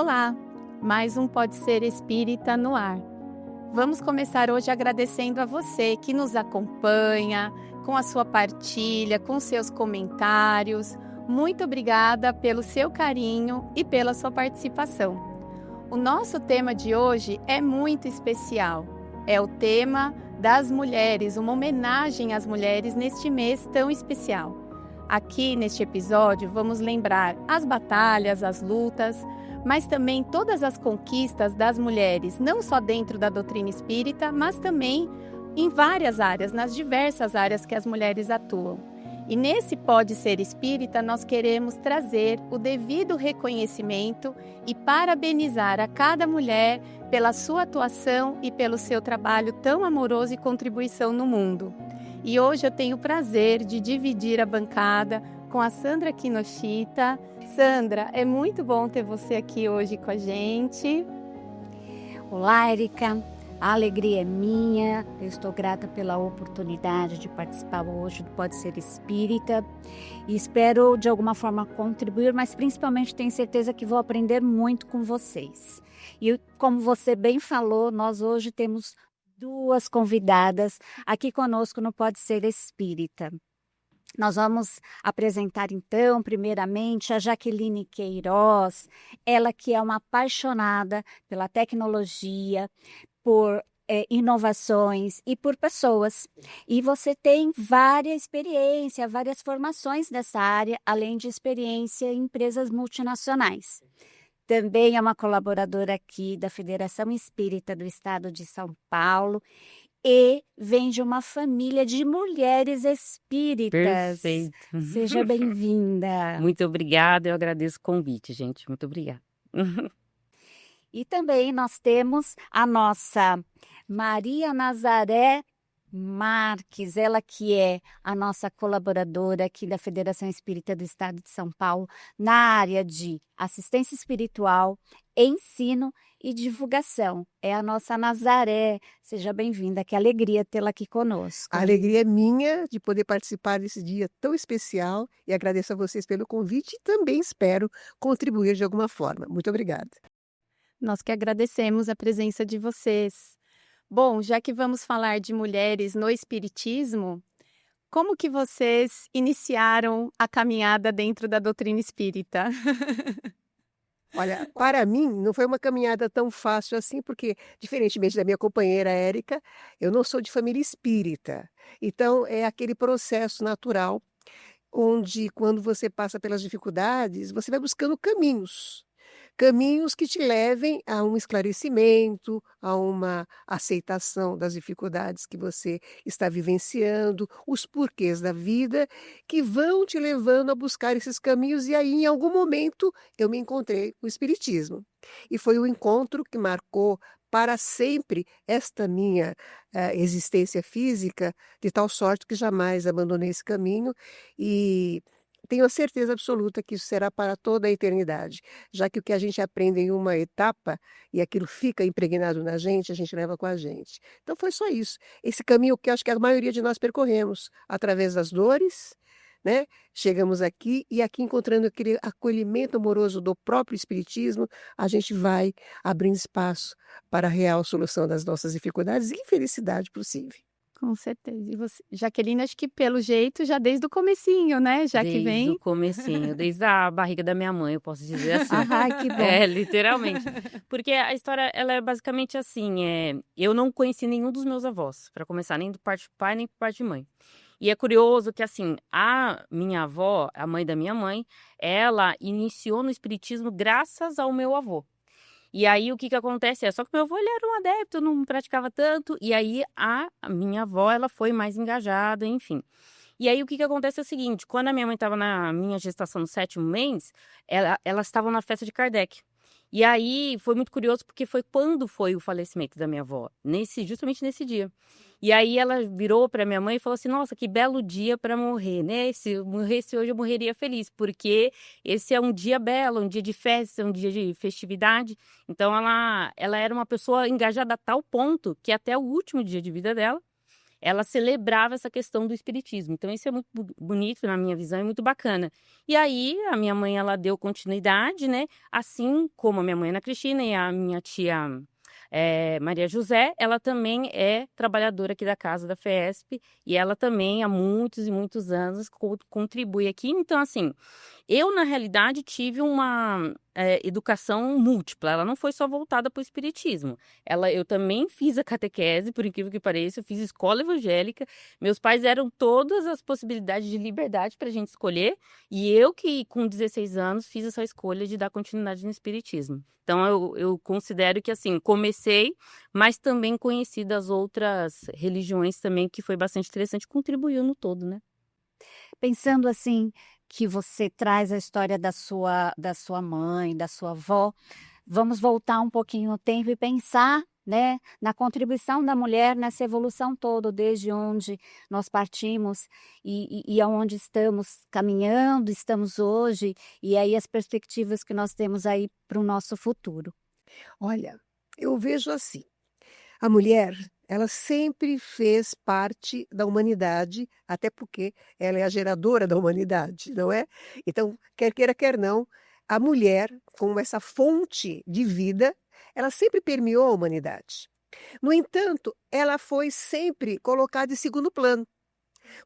Olá, mais um Pode Ser Espírita no ar. Vamos começar hoje agradecendo a você que nos acompanha, com a sua partilha, com seus comentários. Muito obrigada pelo seu carinho e pela sua participação. O nosso tema de hoje é muito especial. É o tema das mulheres, uma homenagem às mulheres neste mês tão especial. Aqui neste episódio vamos lembrar as batalhas, as lutas, mas também todas as conquistas das mulheres, não só dentro da doutrina espírita, mas também em várias áreas, nas diversas áreas que as mulheres atuam. E nesse Pode Ser Espírita, nós queremos trazer o devido reconhecimento e parabenizar a cada mulher pela sua atuação e pelo seu trabalho tão amoroso e contribuição no mundo. E hoje eu tenho o prazer de dividir a bancada com a Sandra Kinoshita. Sandra, é muito bom ter você aqui hoje com a gente. Olá, Érica. A alegria é minha. Eu estou grata pela oportunidade de participar hoje do Pode Ser Espírita e espero de alguma forma contribuir, mas principalmente tenho certeza que vou aprender muito com vocês. E como você bem falou, nós hoje temos duas convidadas aqui conosco no Pode Ser Espírita. Nós vamos apresentar então, primeiramente, a Jaqueline Queiroz, ela que é uma apaixonada pela tecnologia, por inovações e por pessoas. E você tem várias experiências, várias formações dessa área, além de experiência em empresas multinacionais. Também é uma colaboradora aqui da Federação Espírita do Estado de São Paulo e vem de uma família de mulheres espíritas. Perfeito. Seja bem-vinda. Muito obrigada, eu agradeço o convite, gente. Muito obrigada. E também nós temos a nossa Maria Nazaré Marques, ela que é a nossa colaboradora aqui da Federação Espírita do Estado de São Paulo, na área de assistência espiritual, ensino e divulgação. É a nossa Nazaré. Seja bem-vinda, que alegria tê-la aqui conosco. A alegria é minha de poder participar desse dia tão especial e agradeço a vocês pelo convite e também espero contribuir de alguma forma. Muito obrigada. Nós que agradecemos a presença de vocês. Bom, já que vamos falar de mulheres no espiritismo, como que vocês iniciaram a caminhada dentro da doutrina espírita? Olha, para mim não foi uma caminhada tão fácil assim, porque, diferentemente da minha companheira Érica, eu não sou de família espírita. Então, é aquele processo natural, onde quando você passa pelas dificuldades, você vai buscando caminhos que te levem a um esclarecimento, a uma aceitação das dificuldades que você está vivenciando, os porquês da vida, que vão te levando a buscar esses caminhos. E aí, em algum momento, eu me encontrei com o Espiritismo. E foi o encontro que marcou para sempre esta minha existência física, de tal sorte que jamais abandonei esse caminho e tenho a certeza absoluta que isso será para toda a eternidade, já que o que a gente aprende em uma etapa e aquilo fica impregnado na gente, a gente leva com a gente. Então foi só isso. Esse caminho que eu acho que a maioria de nós percorremos, através das dores, né? Chegamos aqui e aqui encontrando aquele acolhimento amoroso do próprio Espiritismo, a gente vai abrindo espaço para a real solução das nossas dificuldades e felicidade possível. Com certeza. E você, Jaqueline, acho que pelo jeito já desde o comecinho, né? Já que Desde vem. o comecinho, desde a barriga da minha mãe, eu posso dizer assim. Ai, que bom. É, literalmente. Porque a história, ela é basicamente assim, eu não conheci nenhum dos meus avós, para começar, nem do parte de pai, nem por parte de mãe. E é curioso que, assim, a minha avó, a mãe da minha mãe, ela iniciou no espiritismo graças ao meu avô. E aí, o que acontece só que meu avô, ele era um adepto, não praticava tanto, e aí a minha avó, ela foi mais engajada, enfim. E aí, o que acontece é o seguinte, quando a minha mãe estava na minha gestação no 7º mês, elas estavam na festa de Kardec. E aí, foi muito curioso, porque foi quando foi o falecimento da minha avó, justamente nesse dia. E aí, ela virou para minha mãe e falou assim, nossa, que belo dia para morrer, né? Se eu morresse hoje, eu morreria feliz, porque esse é um dia belo, um dia de festa, um dia de festividade. Então, ela era uma pessoa engajada a tal ponto que até o último dia de vida dela, ela celebrava essa questão do espiritismo. Então isso é muito bonito na minha visão, é muito bacana. E aí a minha mãe, ela deu continuidade, né? Assim como a minha mãe Ana Cristina e a minha tia Maria José, ela também é trabalhadora aqui da casa da FESP e ela também há muitos e muitos anos contribui aqui. Então, assim, eu na realidade tive uma educação múltipla, ela não foi só voltada para o espiritismo. Eu também fiz a catequese, por incrível que pareça, eu fiz escola evangélica, meus pais eram todas as possibilidades de liberdade para a gente escolher, e eu que com 16 anos fiz essa escolha de dar continuidade no espiritismo. Então eu considero que assim, comecei, mas também conheci das outras religiões também, que foi bastante interessante, contribuiu no todo, né? Pensando assim, que você traz a história da sua mãe, da sua avó, vamos voltar um pouquinho no tempo e pensar, né, na contribuição da mulher nessa evolução toda, desde onde nós partimos e aonde estamos caminhando, estamos hoje, e aí as perspectivas que nós temos aí para o nosso futuro. Olha, eu vejo assim, a mulher, ela sempre fez parte da humanidade, até porque ela é a geradora da humanidade, não é? Então, quer queira, quer não, a mulher, como essa fonte de vida, ela sempre permeou a humanidade. No entanto, ela foi sempre colocada em segundo plano,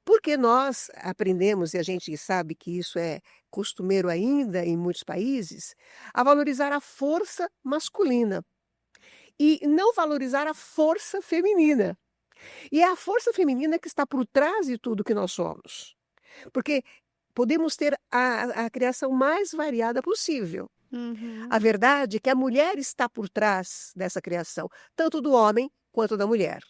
porque nós aprendemos, e a gente sabe que isso é costumeiro ainda em muitos países, a valorizar a força masculina e não valorizar a força feminina. E é a força feminina que está por trás de tudo que nós somos. Porque podemos ter a criação mais variada possível. Uhum. A verdade é que a mulher está por trás dessa criação, tanto do homem quanto da mulher.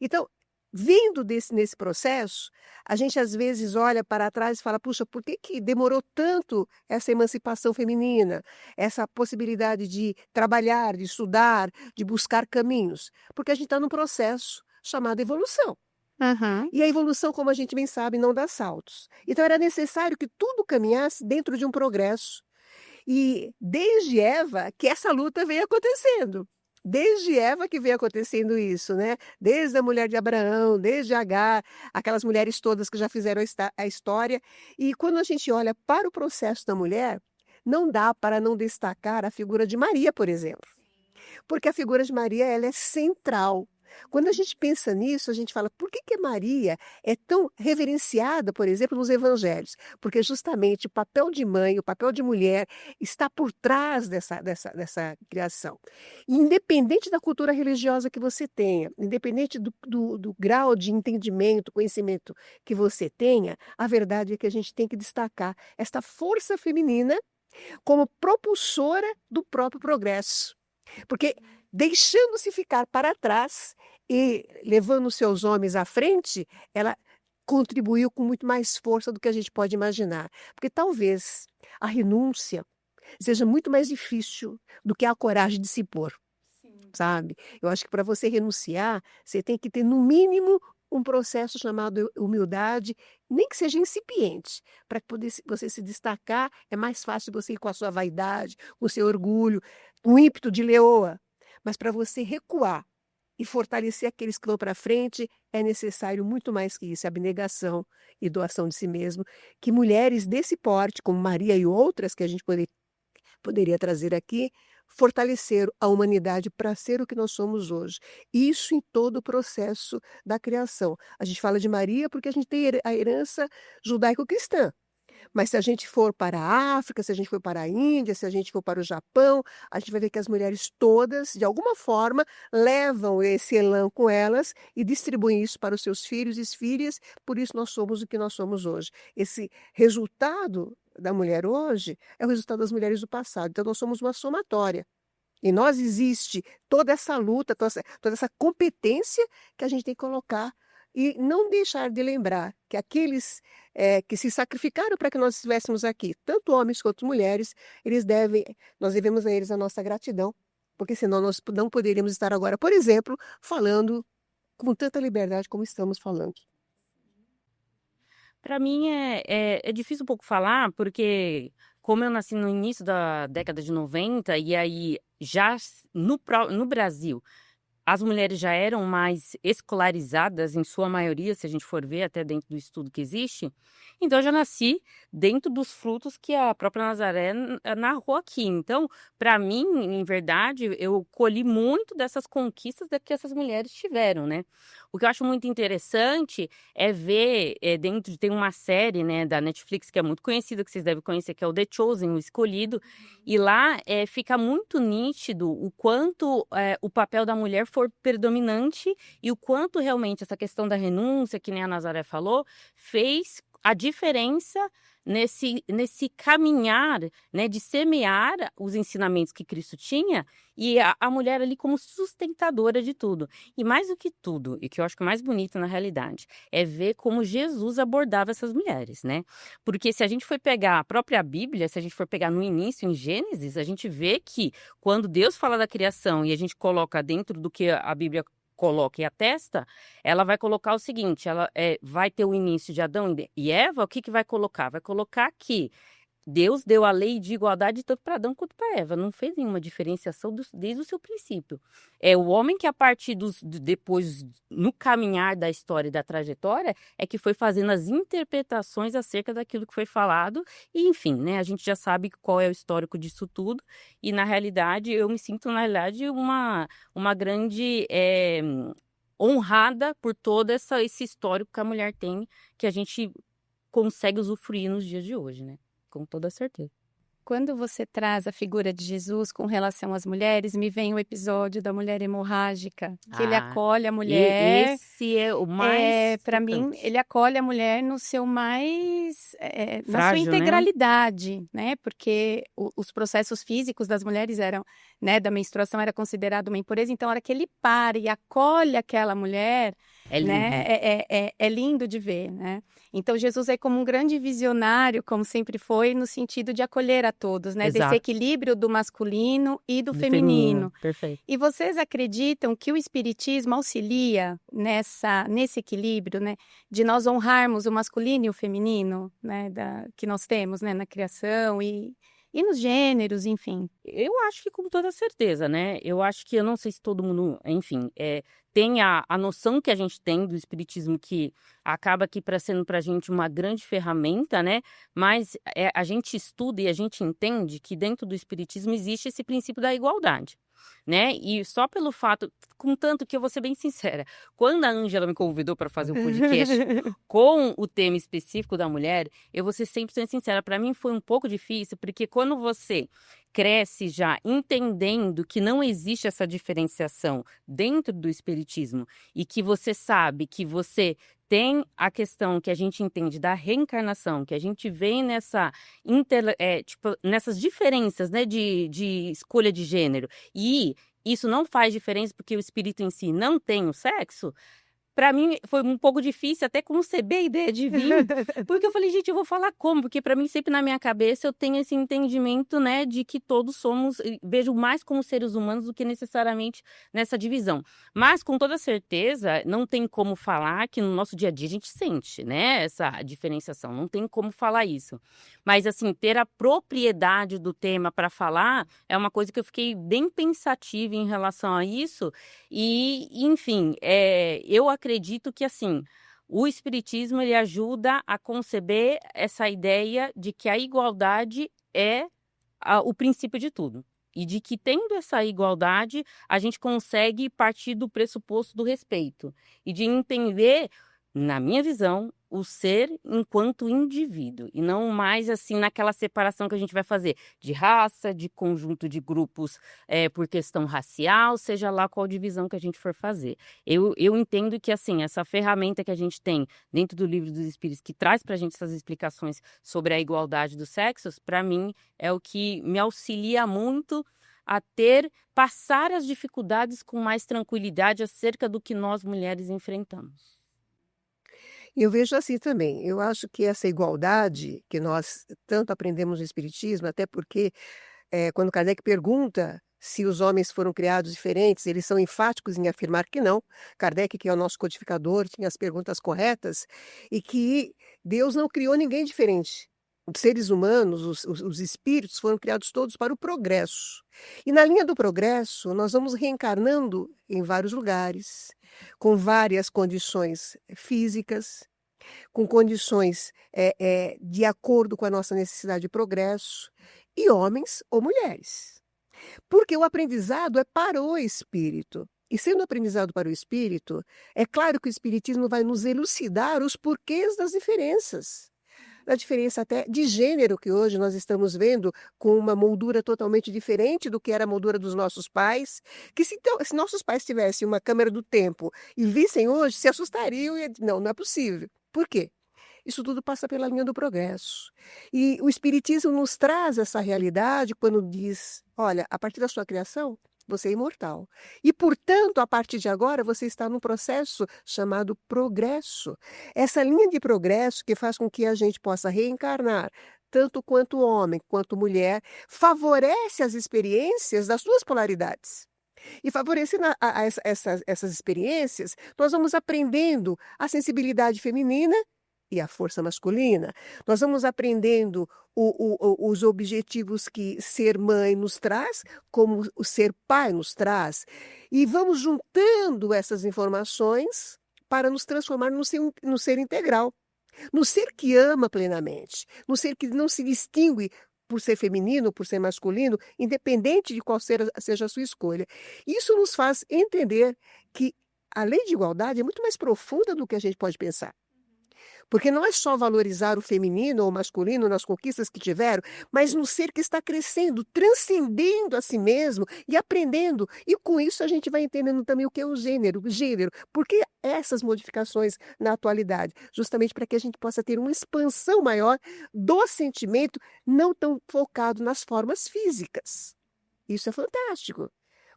Então, vindo nesse processo, a gente às vezes olha para trás e fala, puxa, por que demorou tanto essa emancipação feminina, essa possibilidade de trabalhar, de estudar, de buscar caminhos? Porque a gente está num processo chamado evolução. Uhum. E a evolução, como a gente bem sabe, não dá saltos. Então era necessário que tudo caminhasse dentro de um progresso. E desde Eva que essa luta vem acontecendo. Desde Eva que vem acontecendo isso, né? Desde a mulher de Abraão, desde Agar, aquelas mulheres todas que já fizeram a história. E quando a gente olha para o processo da mulher, não dá para não destacar a figura de Maria, por exemplo. Porque a figura de Maria, ela é central. Quando a gente pensa nisso, a gente fala, por que Maria é tão reverenciada, por exemplo, nos evangelhos? Porque justamente o papel de mãe, o papel de mulher está por trás dessa criação. E independente da cultura religiosa que você tenha, independente do grau de entendimento, conhecimento que você tenha, a verdade é que a gente tem que destacar esta força feminina como propulsora do próprio progresso. Porque deixando-se ficar para trás e levando seus homens à frente, ela contribuiu com muito mais força do que a gente pode imaginar. Porque talvez a renúncia seja muito mais difícil do que a coragem de se pôr, sabe? Eu acho que para você renunciar, você tem que ter, no mínimo, um processo chamado humildade, nem que seja incipiente, para poder você se destacar. É mais fácil você ir com a sua vaidade, com o seu orgulho, um ímpeto de leoa. Mas para você recuar e fortalecer aqueles que vão para frente, é necessário muito mais que isso, abnegação e doação de si mesmo, que mulheres desse porte, como Maria e outras que a gente poderia trazer aqui, fortaleceram a humanidade para ser o que nós somos hoje. Isso em todo o processo da criação. A gente fala de Maria porque a gente tem a herança judaico-cristã. Mas se a gente for para a África, se a gente for para a Índia, se a gente for para o Japão, a gente vai ver que as mulheres todas, de alguma forma, levam esse elan com elas e distribuem isso para os seus filhos e filhas. Por isso nós somos o que nós somos hoje. Esse resultado da mulher hoje é o resultado das mulheres do passado. Então nós somos uma somatória. Em nós existe toda essa luta, toda essa competência que a gente tem que colocar e não deixar de lembrar que aqueles que se sacrificaram para que nós estivéssemos aqui, tanto homens quanto mulheres, nós devemos a eles a nossa gratidão, porque senão nós não poderíamos estar agora, por exemplo, falando com tanta liberdade como estamos falando. Para mim é difícil um pouco falar, porque como eu nasci no início da década de 90, e aí já no Brasil, as mulheres já eram mais escolarizadas, em sua maioria, se a gente for ver até dentro do estudo que existe. Então, eu já nasci dentro dos frutos que a própria Nazaré narrou aqui. Então, para mim, em verdade, eu colhi muito dessas conquistas que essas mulheres tiveram, né? O que eu acho muito interessante é ver, tem uma série, né, da Netflix que é muito conhecida, que vocês devem conhecer, que é o The Chosen, o Escolhido, e lá fica muito nítido o quanto o papel da mulher foi predominante e o quanto realmente essa questão da renúncia, que nem a Nazaré falou, fez a diferença nesse caminhar, né, de semear os ensinamentos que Cristo tinha e a mulher ali como sustentadora de tudo. E mais do que tudo, e que eu acho que é mais bonito na realidade, é ver como Jesus abordava essas mulheres, né? Porque se a gente for pegar a própria Bíblia, se a gente for pegar no início, em Gênesis, a gente vê que quando Deus fala da criação e a gente coloca dentro do que a Bíblia coloca e atesta, ela vai colocar o seguinte, ela vai ter o início de Adão e Eva, o que vai colocar? Vai colocar que Deus deu a lei de igualdade tanto para Adão quanto para Eva, não fez nenhuma diferenciação desde o seu princípio. É o homem que a partir depois, no caminhar da história e da trajetória, é que foi fazendo as interpretações acerca daquilo que foi falado, e enfim, né, a gente já sabe qual é o histórico disso tudo, e na realidade, eu me sinto, na realidade, uma grande honrada por todo esse histórico que a mulher tem, que a gente consegue usufruir nos dias de hoje, né? Com toda certeza. Quando você traz a figura de Jesus com relação às mulheres, me vem o episódio da mulher hemorrágica, que ele acolhe a mulher. Esse é o mais para mim, ele acolhe a mulher no seu mais na sua frágil, né? integralidade, né? Porque os processos físicos das mulheres eram, né, da menstruação era considerado uma impureza. Então, a hora que ele para e acolhe aquela mulher, É lindo. né, é lindo de ver, né? Então, Jesus é como um grande visionário, como sempre foi, no sentido de acolher a todos, né? Desse Exato. equilíbrio do masculino e do feminino. Perfeito. E vocês acreditam que o espiritismo auxilia nesse equilíbrio, né? De nós honrarmos o masculino e o feminino, né? Que nós temos, né? Na criação e nos gêneros, enfim. Eu acho que com toda certeza, né? Eu acho que, eu não sei se todo mundo, enfim, tem a noção que a gente tem do espiritismo, que acaba aqui sendo pra gente uma grande ferramenta, né? Mas a gente estuda e a gente entende que dentro do espiritismo existe esse princípio da igualdade, né? E só pelo fato, contanto que eu vou ser bem sincera, quando a Ângela me convidou para fazer um podcast com o tema específico da mulher, eu vou ser 100% sincera, para mim foi um pouco difícil, porque quando você cresce já entendendo que não existe essa diferenciação dentro do espiritismo e que você sabe que você tem a questão que a gente entende da reencarnação, que a gente vê nessas diferenças, né, de escolha de gênero, e isso não faz diferença porque o espírito em si não tem o sexo. Para mim foi um pouco difícil até conceber a ideia de vir, porque eu falei, gente, eu vou falar como? Porque para mim sempre na minha cabeça eu tenho esse entendimento, né, de que todos somos, vejo mais como seres humanos do que necessariamente nessa divisão. Mas com toda certeza não tem como falar que no nosso dia a dia a gente sente, né, essa diferenciação, não tem como falar isso. Mas assim, ter a propriedade do tema para falar é uma coisa que eu fiquei bem pensativa em relação a isso e, enfim, eu acredito que, assim, o espiritismo ele ajuda a conceber essa ideia de que a igualdade é o princípio de tudo. E de que, tendo essa igualdade, a gente consegue partir do pressuposto do respeito. E de entender, na minha visão, o ser enquanto indivíduo. E não mais, assim, naquela separação que a gente vai fazer de raça, de conjunto de grupos por questão racial, seja lá qual divisão que a gente for fazer. Eu entendo que, assim, essa ferramenta que a gente tem dentro do Livro dos Espíritos, que traz pra gente essas explicações sobre a igualdade dos sexos, para mim é o que me auxilia muito a passar as dificuldades com mais tranquilidade acerca do que nós mulheres enfrentamos. Eu vejo assim também. Eu acho que essa igualdade que nós tanto aprendemos no Espiritismo, até porque quando Kardec pergunta se os homens foram criados diferentes, eles são enfáticos em afirmar que não. Kardec, que é o nosso codificador, tinha as perguntas corretas e que Deus não criou ninguém diferente. seres humanos, os espíritos foram criados todos para o progresso. E na linha do progresso, nós vamos reencarnando em vários lugares, com várias condições físicas, com condições de acordo com a nossa necessidade de progresso, e homens ou mulheres. Porque o aprendizado é para o espírito. E sendo aprendizado para o espírito, é claro que o espiritismo vai nos elucidar os porquês das diferenças. A diferença até de gênero que hoje nós estamos vendo com uma moldura totalmente diferente do que era a moldura dos nossos pais, que se nossos pais tivessem uma câmera do tempo e vissem hoje, se assustariam e não é possível. Por quê? Isso tudo passa pela linha do progresso. E o espiritismo nos traz essa realidade quando diz, olha, a partir da sua criação, você é imortal. E, portanto, a partir de agora, você está num processo chamado progresso. Essa linha de progresso que faz com que a gente possa reencarnar, tanto quanto homem quanto mulher, favorece as experiências das duas polaridades. E favorecendo essas experiências, nós vamos aprendendo a sensibilidade feminina e a força masculina. Nós vamos aprendendo os objetivos que ser mãe nos traz, como o ser pai nos traz, e vamos juntando essas informações para nos transformar no ser integral, no ser que ama plenamente, no ser que não se distingue por ser feminino, por ser masculino, independente de qual seja a sua escolha. Isso nos faz entender que a lei de igualdade é muito mais profunda do que a gente pode pensar. Porque não é só valorizar o feminino ou o masculino nas conquistas que tiveram, mas no ser que está crescendo, transcendendo a si mesmo e aprendendo. E com isso a gente vai entendendo também o que é o gênero. Por que essas modificações na atualidade? Justamente para que a gente possa ter uma expansão maior do sentimento, não tão focado nas formas físicas. Isso é fantástico.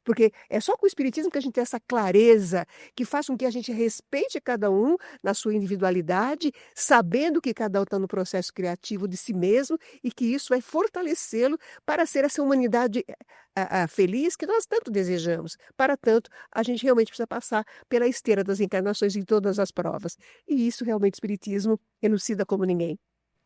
Porque é só com o espiritismo que a gente tem essa clareza, que faz com que a gente respeite cada um na sua individualidade, sabendo que cada um está no processo criativo de si mesmo e que isso vai fortalecê-lo para ser essa humanidade feliz que nós tanto desejamos. Para tanto, a gente realmente precisa passar pela esteira das encarnações em todas as provas. E isso realmente o espiritismo elucida como ninguém.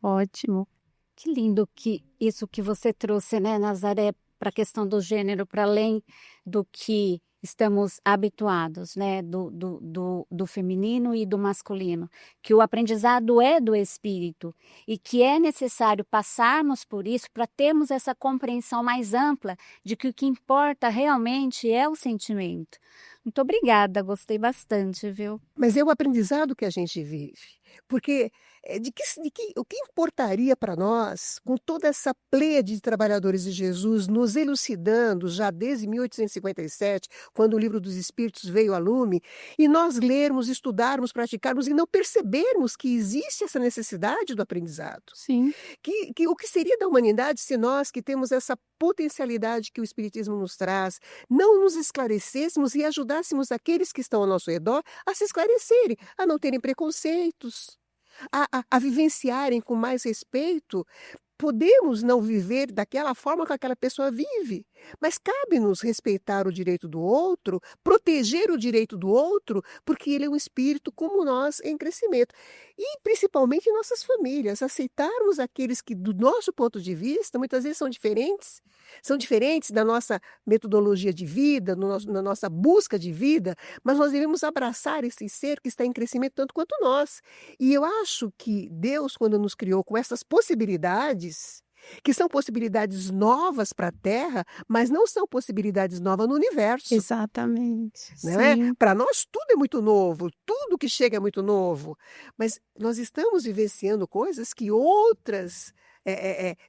Ótimo. Que lindo que isso que você trouxe, né, Nazaré, para a questão do gênero, para além do que estamos habituados, né, do feminino e do masculino, que o aprendizado é do espírito e que é necessário passarmos por isso para termos essa compreensão mais ampla de que o que importa realmente é o sentimento. Muito obrigada, gostei bastante, viu? Mas é o aprendizado que a gente vive. Porque o que importaria para nós, com toda essa pleiade de trabalhadores de Jesus nos elucidando já desde 1857, quando o Livro dos Espíritos veio a lume, e nós lermos, estudarmos, praticarmos e não percebermos que existe essa necessidade do aprendizado? Sim. O que seria da humanidade se nós, que temos essa potencialidade que o Espiritismo nos traz, não nos esclarecêssemos e ajudássemos aqueles que estão ao nosso redor a se esclarecerem, a não terem preconceitos, a vivenciarem com mais respeito? Podemos não viver daquela forma que aquela pessoa vive, mas cabe-nos respeitar o direito do outro, proteger o direito do outro, porque ele é um espírito como nós em crescimento. E principalmente em nossas famílias, aceitarmos aqueles que, do nosso ponto de vista, muitas vezes são diferentes da nossa metodologia de vida, na nossa busca de vida, mas nós devemos abraçar esse ser que está em crescimento tanto quanto nós. E eu acho que Deus, quando nos criou com essas possibilidades, que são possibilidades novas para a Terra, mas não são possibilidades novas no universo. Exatamente. Não é? Para nós tudo é muito novo, tudo que chega é muito novo, mas nós estamos vivenciando coisas que outras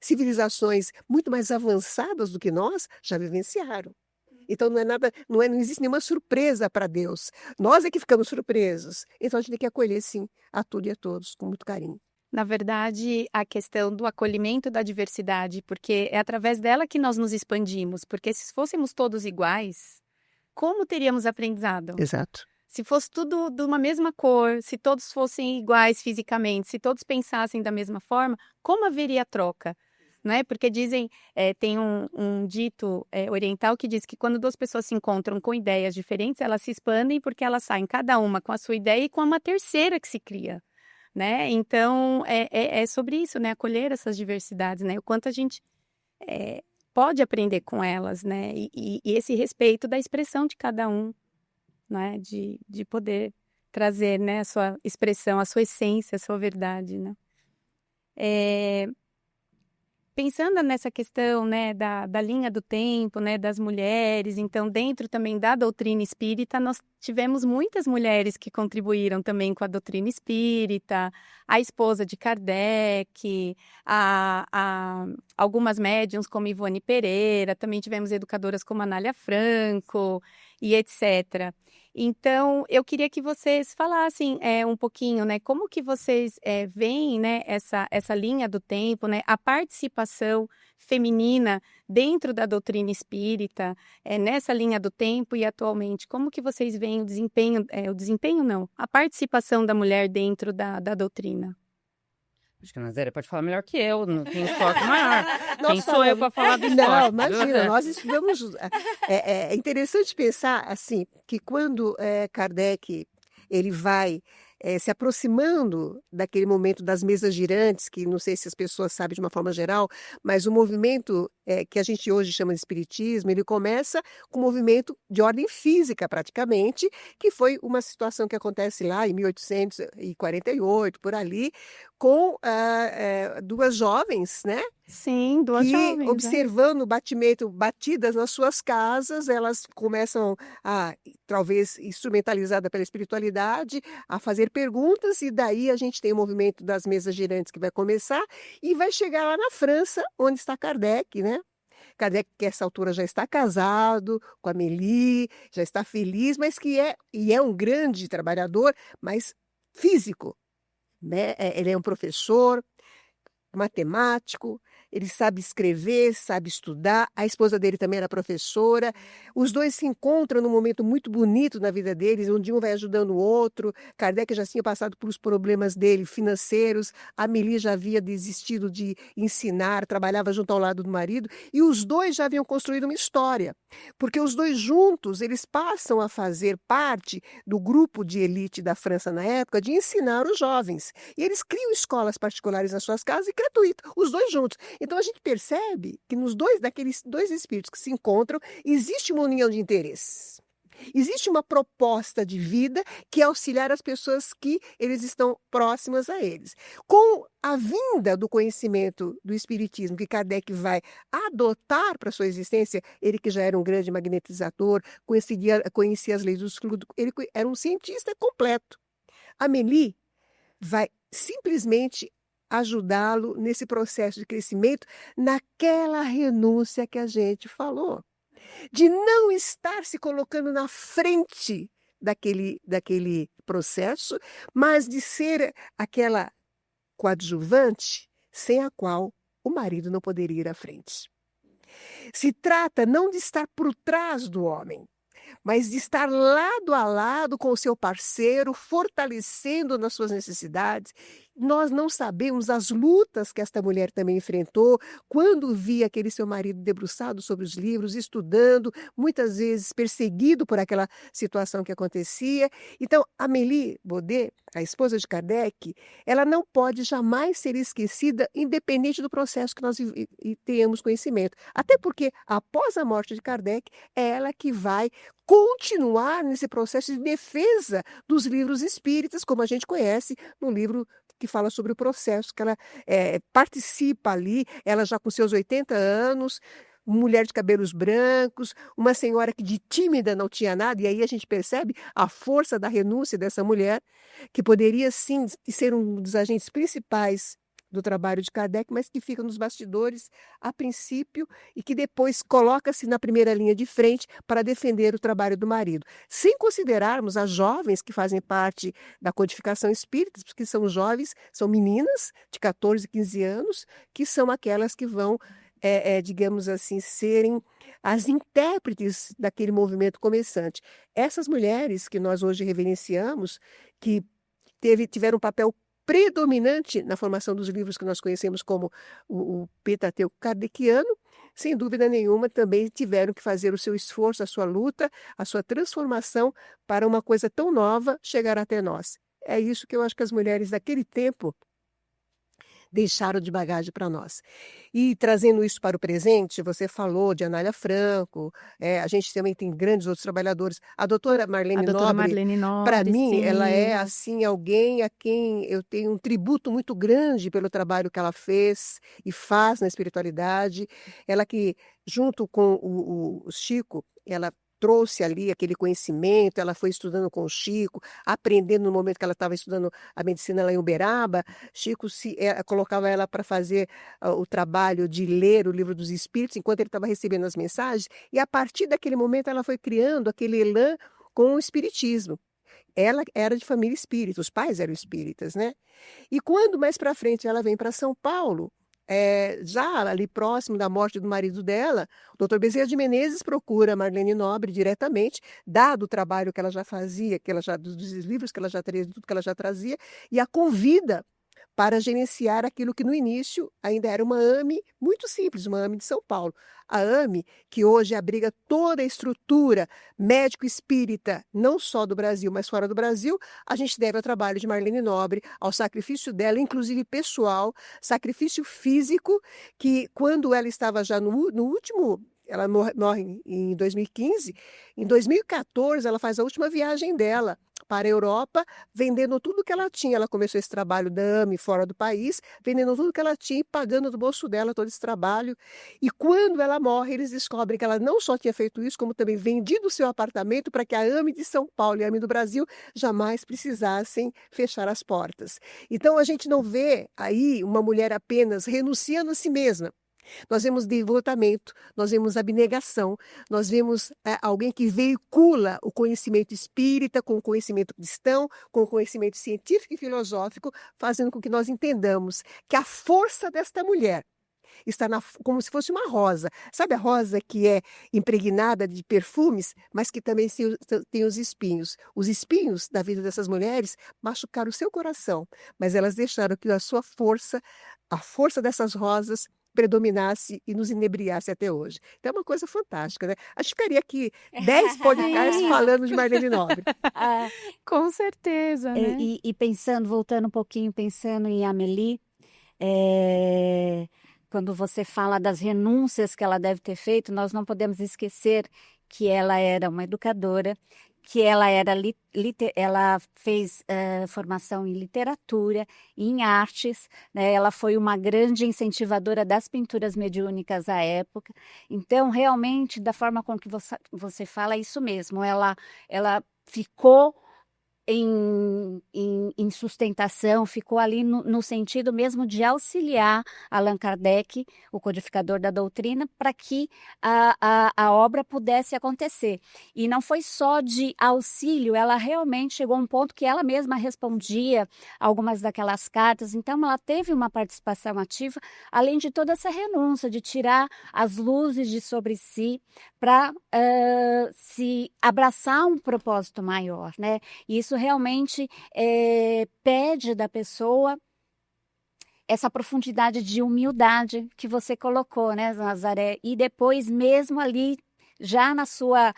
civilizações muito mais avançadas do que nós já vivenciaram. Então não existe nenhuma surpresa para Deus. Nós é que ficamos surpresos. Então a gente tem que acolher, sim, a tudo e a todos com muito carinho. Na verdade, a questão do acolhimento da diversidade, porque é através dela que nós nos expandimos, porque se fôssemos todos iguais, como teríamos aprendizado? Exato. Se fosse tudo de uma mesma cor, se todos fossem iguais fisicamente, se todos pensassem da mesma forma, como haveria troca? Não é? Porque dizem, tem um dito oriental que diz que quando duas pessoas se encontram com ideias diferentes, elas se expandem porque elas saem cada uma com a sua ideia e com uma terceira que se cria. né? Então, é sobre isso, né? Acolher essas diversidades, né? O quanto a gente pode aprender com elas, né? E esse respeito da expressão de cada um, né? De poder trazer, né? A sua expressão, a sua essência, a sua verdade, né? Pensando nessa questão, né, da linha do tempo, né, das mulheres, então dentro também da doutrina espírita, nós tivemos muitas mulheres que contribuíram também com a doutrina espírita, a esposa de Kardec, algumas médiuns como Ivone Pereira, também tivemos educadoras como Anália Franco e etc. Então, eu queria que vocês falassem um pouquinho, né, como que vocês veem, né, essa linha do tempo, né, a participação feminina dentro da doutrina espírita, nessa linha do tempo e atualmente, como que vocês veem o desempenho não, a participação da mulher dentro da doutrina? Acho que a Nazéria pode falar melhor que eu, não tem esporte maior. Nós Quem sou eu falamos. para falar do Não, esporte? imagina, nós estudamos. É interessante pensar assim que quando Kardec ele vai se aproximando daquele momento das mesas girantes, que não sei se as pessoas sabem de uma forma geral, mas o movimento que a gente hoje chama de espiritismo, ele começa com um movimento de ordem física, praticamente, que foi uma situação que acontece lá em 1848, por ali, com duas jovens, né? Sim, duas Que, jovens, né? observando o batimento, batidas nas suas casas, elas começam a, talvez instrumentalizada pela espiritualidade, a fazer perguntas, e daí a gente tem o movimento das mesas girantes que vai começar, e vai chegar lá na França, onde está Kardec, né? Kardec, que a essa altura já está casado com a Amélie, já está feliz, mas que é um grande trabalhador, mas físico, né? Ele é um professor, matemático, ele sabe escrever, sabe estudar, a esposa dele também era professora, os dois se encontram num momento muito bonito na vida deles, onde um vai ajudando o outro. Kardec já tinha passado por os problemas dele financeiros, a Amélie já havia desistido de ensinar, trabalhava junto ao lado do marido, e os dois já haviam construído uma história, porque os dois juntos, eles passam a fazer parte do grupo de elite da França na época, de ensinar os jovens, e eles criam escolas particulares nas suas casas e gratuito, os dois juntos. Então a gente percebe que daqueles dois espíritos que se encontram, existe uma união de interesses. Existe uma proposta de vida que é auxiliar as pessoas que eles estão próximas a eles. Com a vinda do conhecimento do espiritismo que Kardec vai adotar para sua existência, ele que já era um grande magnetizador, conhecia as leis do fluido, ele era um cientista completo. Amélie vai simplesmente ajudá-lo nesse processo de crescimento, naquela renúncia que a gente falou, de não estar se colocando na frente daquele processo, mas de ser aquela coadjuvante sem a qual o marido não poderia ir à frente. Se trata não de estar por trás do homem, mas de estar lado a lado com o seu parceiro, fortalecendo nas suas necessidades. Nós não sabemos as lutas que esta mulher também enfrentou quando via aquele seu marido debruçado sobre os livros, estudando, muitas vezes perseguido por aquela situação que acontecia. Então, Amélie Baudet, a esposa de Kardec, ela não pode jamais ser esquecida, independente do processo que nós tenhamos conhecimento. Até porque, após a morte de Kardec, é ela que vai continuar nesse processo de defesa dos livros espíritas, como a gente conhece no livro que fala sobre o processo, que ela participa ali, ela já com seus 80 anos, mulher de cabelos brancos, uma senhora que de tímida não tinha nada, e aí a gente percebe a força da renúncia dessa mulher, que poderia sim ser um dos agentes principais do trabalho de Kardec, mas que fica nos bastidores a princípio e que depois coloca-se na primeira linha de frente para defender o trabalho do marido. Sem considerarmos as jovens que fazem parte da codificação espírita, porque são jovens, são meninas de 14, 15 anos, que são aquelas que vão, digamos assim, serem as intérpretes daquele movimento começante. Essas mulheres que nós hoje reverenciamos, que tiveram um papel predominante na formação dos livros que nós conhecemos como o Pentateuco kardeciano, sem dúvida nenhuma também tiveram que fazer o seu esforço, a sua luta, a sua transformação para uma coisa tão nova chegar até nós. é isso que eu acho que as mulheres daquele tempo deixaram de bagagem para nós. E trazendo isso para o presente, você falou de Anália Franco, a gente também tem grandes outros trabalhadores. A doutora A Marlene doutora Nobre, Marlene para Nobre, mim, ela é sim. assim alguém a quem eu tenho um tributo muito grande pelo trabalho que ela fez e faz na espiritualidade. Ela que, junto com o Chico, ela trouxe ali aquele conhecimento, ela foi estudando com o Chico, aprendendo no momento que ela estava estudando a medicina lá em Uberaba. Chico colocava ela para fazer o trabalho de ler o livro dos Espíritos enquanto ele estava recebendo as mensagens, e a partir daquele momento ela foi criando aquele elã com o Espiritismo. Ela era de família espírita, os pais eram espíritas, né? E quando mais para frente ela vem para São Paulo, já ali próximo da morte do marido dela, o doutor Bezerra de Menezes procura Marlene Nobre diretamente, dado o trabalho que ela já fazia, dos livros que ela já trazia, tudo que ela já trazia, e a convida para gerenciar aquilo que no início ainda era uma AME muito simples, uma AME de São Paulo. A AME, que hoje abriga toda a estrutura médico-espírita, não só do Brasil, mas fora do Brasil, a gente deve ao trabalho de Marlene Nobre, ao sacrifício dela, inclusive pessoal, sacrifício físico, que quando ela estava já no último. Ela morre em 2015. Em 2014, ela faz a última viagem dela para a Europa, vendendo tudo que ela tinha. Ela começou esse trabalho da AME fora do país, vendendo tudo que ela tinha e pagando do bolso dela todo esse trabalho. E quando ela morre, eles descobrem que ela não só tinha feito isso, como também vendido o seu apartamento para que a AME de São Paulo e a AME do Brasil jamais precisassem fechar as portas. Então, a gente não vê aí uma mulher apenas renunciando a si mesma. Nós vemos devotamento, nós vemos abnegação, nós vemos alguém que veicula o conhecimento espírita com o conhecimento cristão, com o conhecimento científico e filosófico, fazendo com que nós entendamos que a força desta mulher está como se fosse uma rosa. Sabe a rosa que é impregnada de perfumes, mas que também tem os espinhos? Os espinhos da vida dessas mulheres machucaram o seu coração, mas elas deixaram que a força dessas rosas predominasse e nos inebriasse até hoje. Então é uma coisa fantástica, né? Acho que ficaria aqui 10 podcasts Sim. falando de Marlene Nobre. Ah, Com certeza, né? e pensando, voltando um pouquinho, pensando em Amélie, quando você fala das renúncias que ela deve ter feito, nós não podemos esquecer que ela era uma educadora, que ela era ela fez formação em literatura, em artes, né? Ela foi uma grande incentivadora das pinturas mediúnicas à época. Então, realmente, da forma com que você fala, é isso mesmo. Ela ficou em sustentação, ficou ali no sentido mesmo de auxiliar Allan Kardec, o codificador da doutrina, para que a obra pudesse acontecer. E não foi só de auxílio, ela realmente chegou a um ponto que ela mesma respondia algumas daquelas cartas, então ela teve uma participação ativa, além de toda essa renúncia, de tirar as luzes de sobre si, para se abraçar um propósito maior, né? E isso realmente pede da pessoa essa profundidade de humildade que você colocou, né, Nazaré? E depois, mesmo ali, já na sua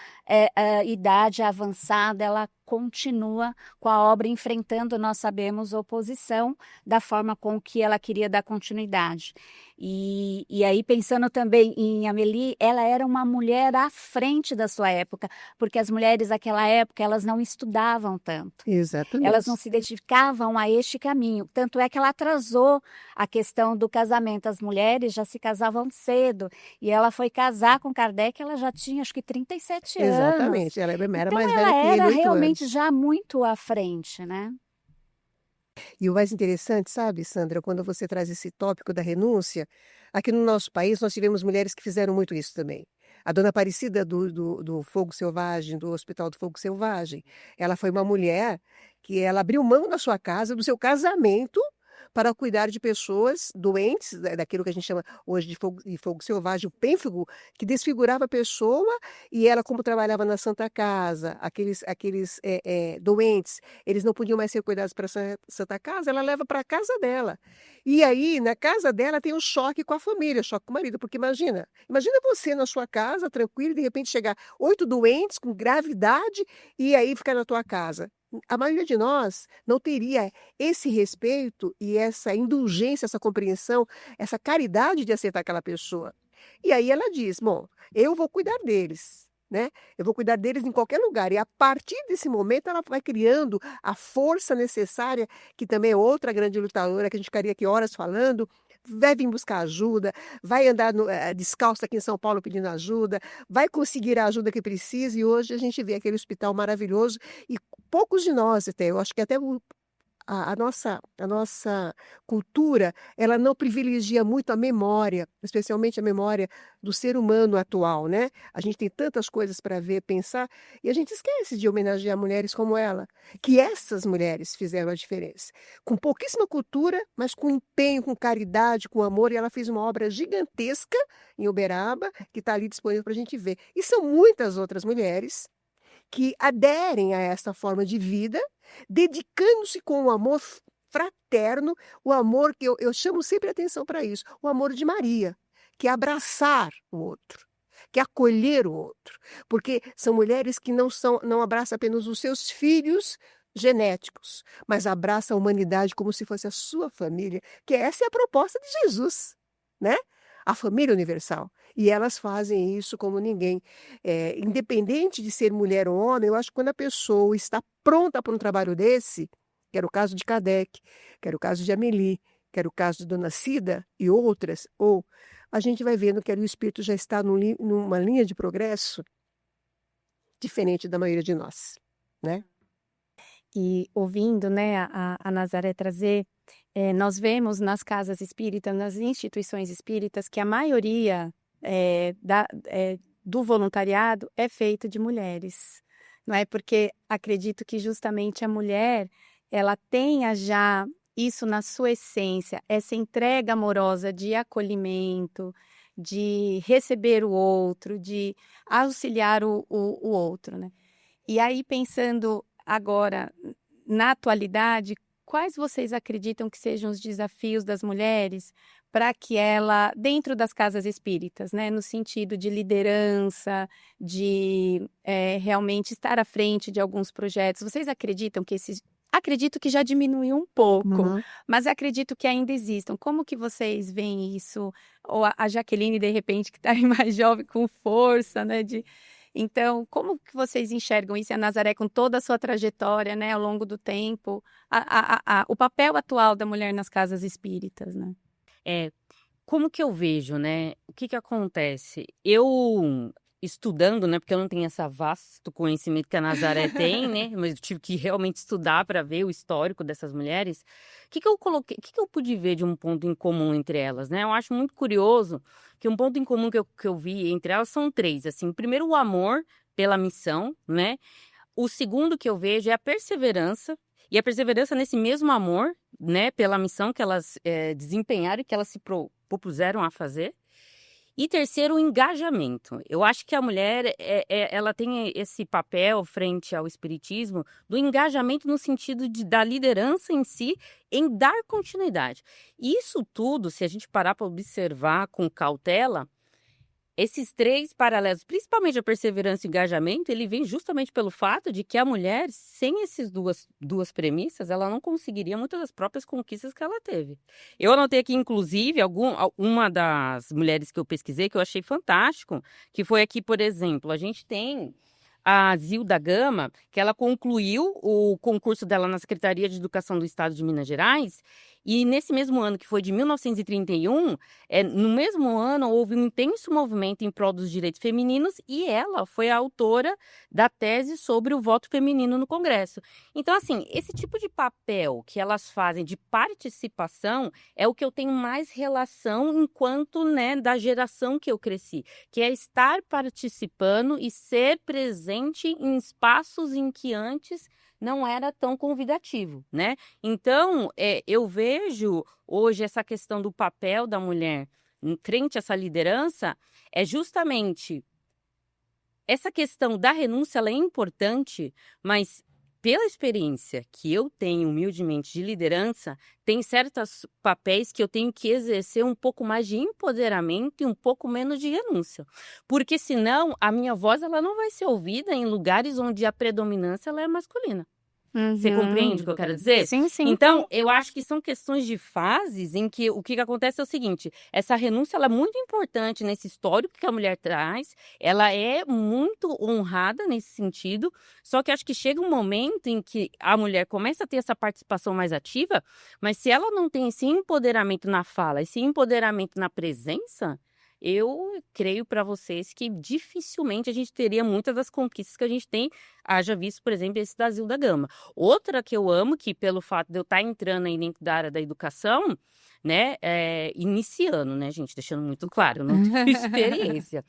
idade avançada, ela continua com a obra enfrentando, nós sabemos, oposição da forma com que ela queria dar continuidade. E aí, pensando também em Amélie, ela era uma mulher à frente da sua época, porque as mulheres daquela época, elas não estudavam tanto. Exatamente. Elas não se dedicavam a este caminho. Tanto é que ela atrasou a questão do casamento. As mulheres já se casavam cedo. E ela foi casar com Kardec, ela já tinha, acho que, 37 anos. Exatamente. Ela era Então, mais ela velha que ele, era 8 realmente anos. já muito à frente, né? E o mais interessante, sabe, Sandra, quando você traz esse tópico da renúncia, aqui no nosso país nós tivemos mulheres que fizeram muito isso também. A dona Aparecida do Fogo Selvagem, do Hospital do Fogo Selvagem, ela foi uma mulher que ela abriu mão da sua casa, do seu casamento, para cuidar de pessoas doentes, daquilo que a gente chama hoje de fogo selvagem, o pênfigo, que desfigurava a pessoa, e ela, como trabalhava na Santa Casa, aqueles doentes, eles não podiam mais ser cuidados para a Santa Casa, ela leva para a casa dela. E aí, na casa dela, tem um choque com a família, choque com o marido, porque imagina você na sua casa, tranquilo, e de repente chegar 8 doentes com gravidade e aí ficar na tua casa. A maioria de nós não teria esse respeito e essa indulgência, essa compreensão, essa caridade de aceitar aquela pessoa. E aí ela diz: "Bom, eu vou cuidar deles, né, eu vou cuidar deles em qualquer lugar", e a partir desse momento ela vai criando a força necessária, que também é outra grande lutadora, que a gente ficaria aqui horas falando, vai vir buscar ajuda, vai andar descalça aqui em São Paulo pedindo ajuda, vai conseguir a ajuda que precisa, e hoje a gente vê aquele hospital maravilhoso, e poucos de nós até, eu acho que até a nossa cultura, ela não privilegia muito a memória, especialmente a memória do ser humano atual, né. A gente tem tantas coisas para ver, pensar, e a gente esquece de homenagear mulheres como ela, que essas mulheres fizeram a diferença. Com pouquíssima cultura, mas com empenho, com caridade, com amor, e ela fez uma obra gigantesca em Uberaba, que está ali disponível para a gente ver. E são muitas outras mulheres que aderem a essa forma de vida, dedicando-se com o amor fraterno, o amor que eu chamo sempre atenção para isso, o amor de Maria, que é abraçar o outro, que é acolher o outro, porque são mulheres que não abraçam apenas os seus filhos genéticos, mas abraçam a humanidade como se fosse a sua família, que essa é a proposta de Jesus, né? A família universal. E elas fazem isso como ninguém. Independente de ser mulher ou homem, eu acho que quando a pessoa está pronta para um trabalho desse, que era o caso de Kardec, que era o caso de Amélie, que era o caso de Dona Cida e outras, ou a gente vai vendo que ali o espírito já está numa linha de progresso diferente da maioria de nós, né? E ouvindo, né, a Nazaré trazer, nós vemos nas casas espíritas, nas instituições espíritas, que a maioria do voluntariado é feita de mulheres, não é? Porque acredito que justamente a mulher, ela tenha já isso na sua essência, essa entrega amorosa de acolhimento, de receber o outro, de auxiliar o outro, né? E aí, pensando agora, na atualidade, quais vocês acreditam que sejam os desafios das mulheres para que ela, dentro das casas espíritas, né, no sentido de liderança, de realmente estar à frente de alguns projetos, vocês acreditam que acredito que já diminuiu um pouco, Uhum. mas acredito que ainda existam. Como que vocês veem isso? Ou a Jaqueline, de repente, que está mais jovem, com força, né, Então, como que vocês enxergam isso? E a Nazaré, com toda a sua trajetória, né, ao longo do tempo, o papel atual da mulher nas casas espíritas, né? Como que eu vejo, né? O que que acontece? Eu estudando, né? Porque eu não tenho essa vasto conhecimento que a Nazaré tem, né? Mas eu tive que realmente estudar para ver o histórico dessas mulheres. O que que eu coloquei? O que que eu pude ver de um ponto em comum entre elas, né? Eu acho muito curioso que um ponto em comum que eu vi entre elas são três. Assim, primeiro, o amor pela missão, né? O segundo que eu vejo é a perseverança. E a perseverança nesse mesmo amor, né, pela missão que elas desempenharam e que elas se propuseram a fazer. E terceiro, o engajamento. Eu acho que a mulher, ela tem esse papel frente ao espiritismo do engajamento no sentido da liderança em si, em dar continuidade. E isso tudo, se a gente parar para observar com cautela, esses três paralelos, principalmente a perseverança e o engajamento, ele vem justamente pelo fato de que a mulher, sem essas duas premissas, ela não conseguiria muitas das próprias conquistas que ela teve. Eu anotei aqui, inclusive, uma das mulheres que eu pesquisei, que eu achei fantástico, que foi aqui, por exemplo, a gente tem a Zilda Gama, que ela concluiu o concurso dela na Secretaria de Educação do Estado de Minas Gerais, e nesse mesmo ano, que foi de 1931, no mesmo ano houve um intenso movimento em prol dos direitos femininos e ela foi a autora da tese sobre o voto feminino no Congresso. Então, assim, esse tipo de papel que elas fazem de participação é o que eu tenho mais relação enquanto, né, da geração que eu cresci, que é estar participando e ser presente em espaços em que antes não era tão convidativo, né? Então, eu vejo hoje essa questão do papel da mulher frente a essa liderança é justamente essa questão da renúncia, ela é importante, mas pela experiência que eu tenho humildemente de liderança, tem certos papéis que eu tenho que exercer um pouco mais de empoderamento e um pouco menos de renúncia. Porque senão a minha voz ela não vai ser ouvida em lugares onde a predominância ela é masculina. Você compreende o que eu quero dizer? Sim, sim. Então, eu acho que são questões de fases em que o que acontece é o seguinte, essa renúncia ela é muito importante nesse histórico que a mulher traz, ela é muito honrada nesse sentido, só que acho que chega um momento em que a mulher começa a ter essa participação mais ativa, mas se ela não tem esse empoderamento na fala, esse empoderamento na presença, eu creio para vocês que dificilmente a gente teria muitas das conquistas que a gente tem, haja visto, por exemplo, esse da Zilda Gama. Outra que eu amo, que pelo fato de eu estar entrando aí dentro da área da educação, né, iniciando, né, gente, deixando muito claro, eu não tenho experiência.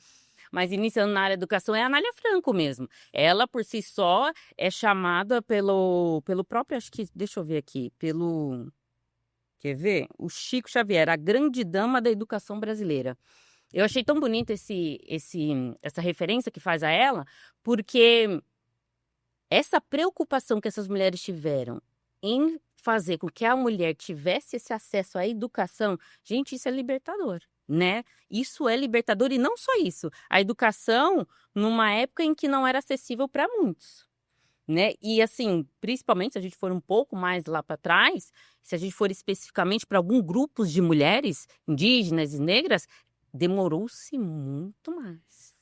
Mas iniciando na área da educação é a Anália Franco mesmo. Ela, por si só, é chamada pelo próprio, acho que, deixa eu ver aqui, quer ver? O Chico Xavier, a grande dama da educação brasileira. Eu achei tão bonita essa referência que faz a ela, porque essa preocupação que essas mulheres tiveram em fazer com que a mulher tivesse esse acesso à educação, gente, isso é libertador, né? Isso é libertador e não só isso. A educação numa época em que não era acessível para muitos, né? E assim, principalmente se a gente for um pouco mais lá para trás, se a gente for especificamente para alguns grupos de mulheres indígenas e negras, demorou-se muito mais.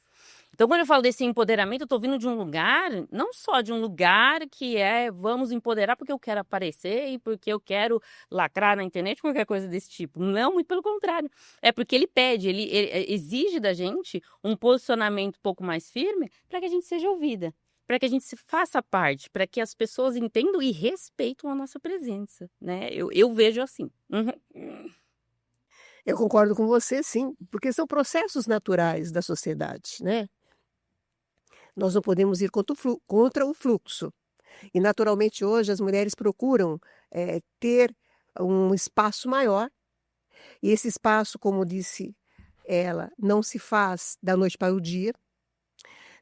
Então, quando eu falo desse empoderamento, eu estou vindo de um lugar, não só de um lugar que vamos empoderar porque eu quero aparecer e porque eu quero lacrar na internet, qualquer coisa desse tipo. Não, muito pelo contrário. É porque ele pede, ele exige da gente um posicionamento um pouco mais firme para que a gente seja ouvida, para que a gente se faça parte, para que as pessoas entendam e respeitem a nossa presença, né? Eu vejo assim. Eu concordo com você, sim, porque são processos naturais da sociedade, né? Nós não podemos ir contra o fluxo. E, naturalmente, hoje as mulheres procuram ter um espaço maior. E esse espaço, como disse ela, não se faz da noite para o dia,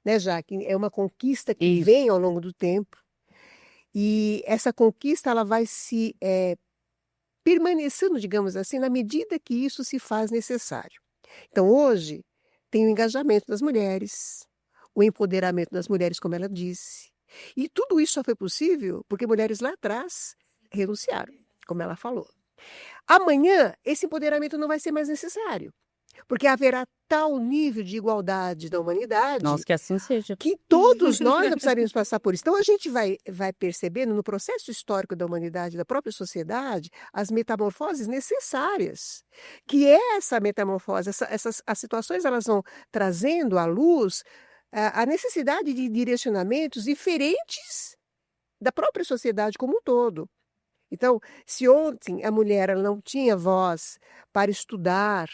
né, Jaque? É uma conquista que Isso. vem ao longo do tempo. E essa conquista ela vai se permanecendo, digamos assim, na medida que isso se faz necessário. Então, hoje, tem o engajamento das mulheres, o empoderamento das mulheres, como ela disse. E tudo isso só foi possível porque mulheres lá atrás renunciaram, como ela falou. Amanhã, esse empoderamento não vai ser mais necessário, porque haverá tal nível de igualdade da humanidade Nossa, que assim seja. que todos nós não precisaríamos passar por isso. Então, a gente vai percebendo no processo histórico da humanidade, da própria sociedade, as metamorfoses necessárias, que é essa metamorfose, as situações elas vão trazendo à luz a necessidade de direcionamentos diferentes da própria sociedade como um todo. Então, se ontem a mulher ela não tinha voz para estudar,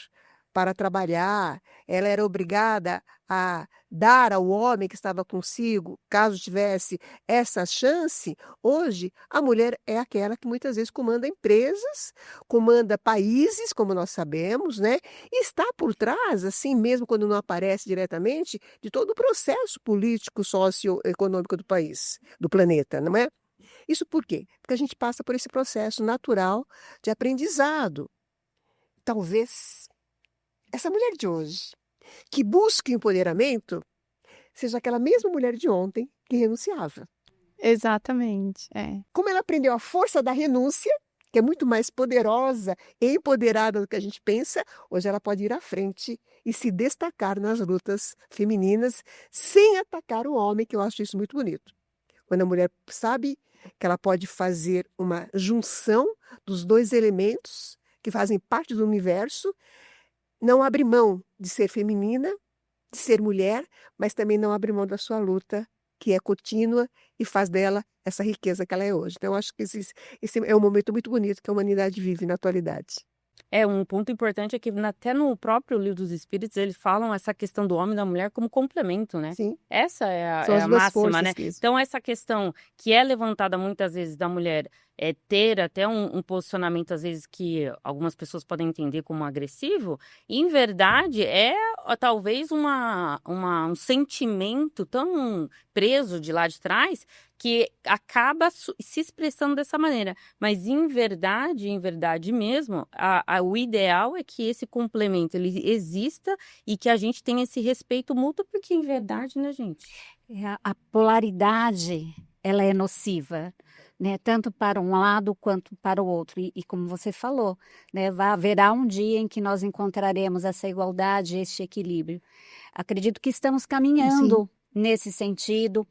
para trabalhar, ela era obrigada a dar ao homem que estava consigo, caso tivesse essa chance, hoje a mulher é aquela que muitas vezes comanda empresas, comanda países, como nós sabemos, né? E está por trás, assim mesmo quando não aparece diretamente, de todo o processo político, socioeconômico do país, do planeta, não é? Isso por quê? Porque a gente passa por esse processo natural de aprendizado. Talvez essa mulher de hoje, que busca o empoderamento, seja aquela mesma mulher de ontem que renunciava. Exatamente, Como ela aprendeu a força da renúncia, que é muito mais poderosa e empoderada do que a gente pensa, hoje ela pode ir à frente e se destacar nas lutas femininas sem atacar o homem, que eu acho isso muito bonito. Quando a mulher sabe que ela pode fazer uma junção dos dois elementos que fazem parte do universo, não abre mão de ser feminina, de ser mulher, mas também não abre mão da sua luta, que é contínua e faz dela essa riqueza que ela é hoje. Então, eu acho que esse é um momento muito bonito que a humanidade vive na atualidade. Um ponto importante é que até no próprio Livro dos Espíritos eles falam essa questão do homem e da mulher como complemento, né? Sim. Essa é São as a duas máxima, forças né? mesmo. Então essa questão que é levantada muitas vezes da mulher ter até um posicionamento, às vezes, que algumas pessoas podem entender como agressivo, em verdade talvez um sentimento tão preso de lá de trás que acaba se expressando dessa maneira. Mas em verdade mesmo, o ideal é que esse complemento ele exista e que a gente tenha esse respeito mútuo, porque em verdade, né, gente? A polaridade, ela é nociva, né? Tanto para um lado quanto para o outro. E como você falou, né? Haverá um dia em que nós encontraremos essa igualdade, esse equilíbrio. Acredito que estamos caminhando nesse sentido.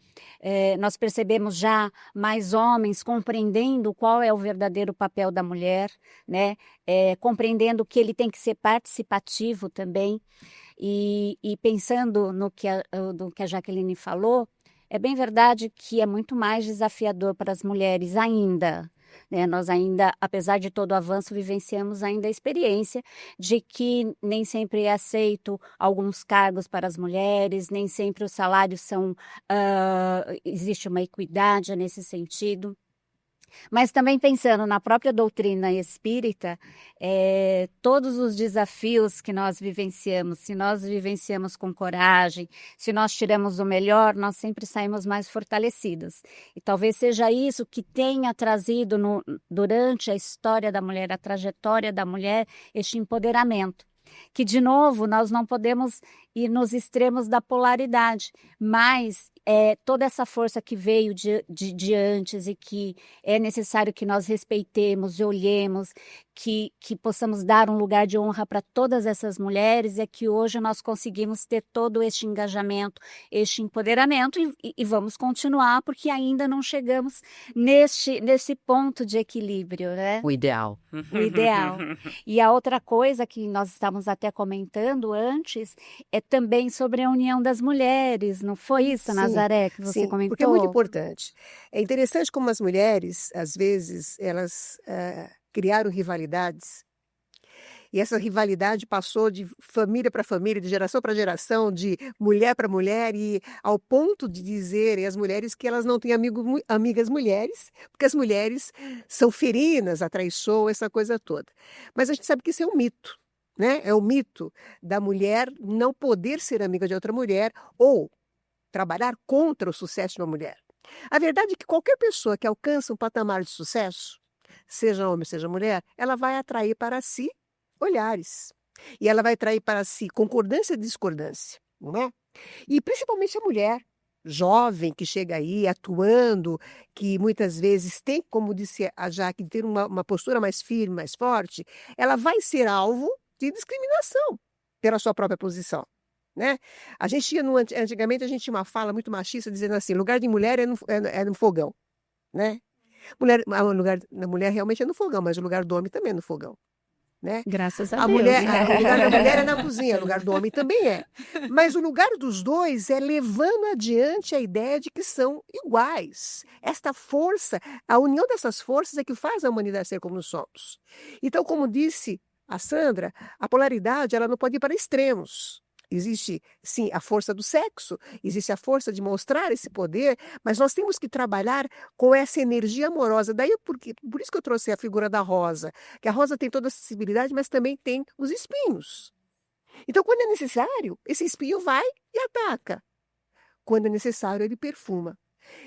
Nós percebemos já mais homens compreendendo qual é o verdadeiro papel da mulher, né? Compreendendo que ele tem que ser participativo também. E pensando no que a Jaqueline falou, é bem verdade que é muito mais desafiador para as mulheres ainda, né? Nós ainda, apesar de todo o avanço, vivenciamos ainda a experiência de que nem sempre é aceito alguns cargos para as mulheres, nem sempre os salários existe uma equidade nesse sentido. Mas também pensando na própria doutrina espírita, todos os desafios que nós vivenciamos, se nós vivenciamos com coragem, se nós tiramos o melhor, nós sempre saímos mais fortalecidas. E talvez seja isso que tenha trazido durante a história da mulher, a trajetória da mulher, este empoderamento. Que, de novo, nós não podemos ir nos extremos da polaridade, mas toda essa força que veio de antes e que é necessário que nós respeitemos e olhemos, que possamos dar um lugar de honra para todas essas mulheres, é que hoje nós conseguimos ter todo este engajamento, este empoderamento e vamos continuar, porque ainda não chegamos nesse ponto de equilíbrio, né? O ideal. O ideal. E a outra coisa que nós estávamos até comentando antes é também sobre a união das mulheres, não foi isso, Nazaré, que você comentou? Porque é muito importante. É interessante como as mulheres, às vezes, elas criaram rivalidades, e essa rivalidade passou de família para família, de geração para geração, de mulher para mulher, e ao ponto de dizerem as mulheres que elas não têm amigas mulheres, porque as mulheres são ferinas, atraiçoam, essa coisa toda. Mas a gente sabe que isso é um mito, né? É o mito da mulher não poder ser amiga de outra mulher ou trabalhar contra o sucesso de uma mulher. A verdade é que qualquer pessoa que alcança um patamar de sucesso, seja homem, seja mulher, ela vai atrair para si olhares. E ela vai atrair para si concordância e discordância, não é? E principalmente a mulher jovem que chega aí atuando, que muitas vezes tem, como disse a Jaque, ter uma postura mais firme, mais forte, ela vai ser alvo de discriminação pela sua própria posição, né? A gente tinha antigamente a gente tinha uma fala muito machista dizendo assim, lugar de mulher é no fogão, né? O lugar da mulher realmente é no fogão, mas o lugar do homem também é no fogão, né? Graças a O Deus. lugar da mulher é na cozinha, o lugar do homem também é. Mas o lugar dos dois é levando adiante a ideia de que são iguais. Esta força, a união dessas forças é que faz a humanidade ser como nós somos. Então, como disse a Sandra, a polaridade ela não pode ir para extremos. Existe, sim, a força do sexo, existe a força de mostrar esse poder, mas nós temos que trabalhar com essa energia amorosa. Daí, por isso que eu trouxe a figura da rosa, que a rosa tem toda a sensibilidade, mas também tem os espinhos. Então, quando é necessário, esse espinho vai e ataca. Quando é necessário, ele perfuma.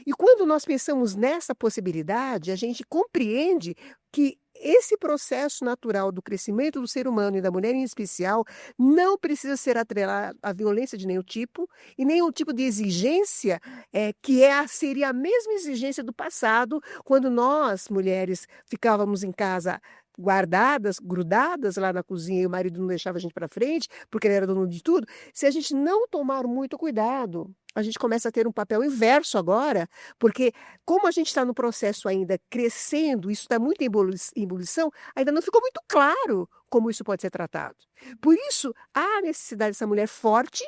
E quando nós pensamos nessa possibilidade, a gente compreende que esse processo natural do crescimento do ser humano e da mulher em especial não precisa ser atrelado à violência de nenhum tipo e nenhum tipo de exigência seria a mesma exigência do passado, quando nós, mulheres, ficávamos em casa guardadas, grudadas lá na cozinha e o marido não deixava a gente para frente, porque ele era dono de tudo. Se a gente não tomar muito cuidado, a gente começa a ter um papel inverso agora, porque como a gente está no processo ainda crescendo, isso está muito em ebulição, ainda não ficou muito claro como isso pode ser tratado. Por isso, há a necessidade dessa mulher forte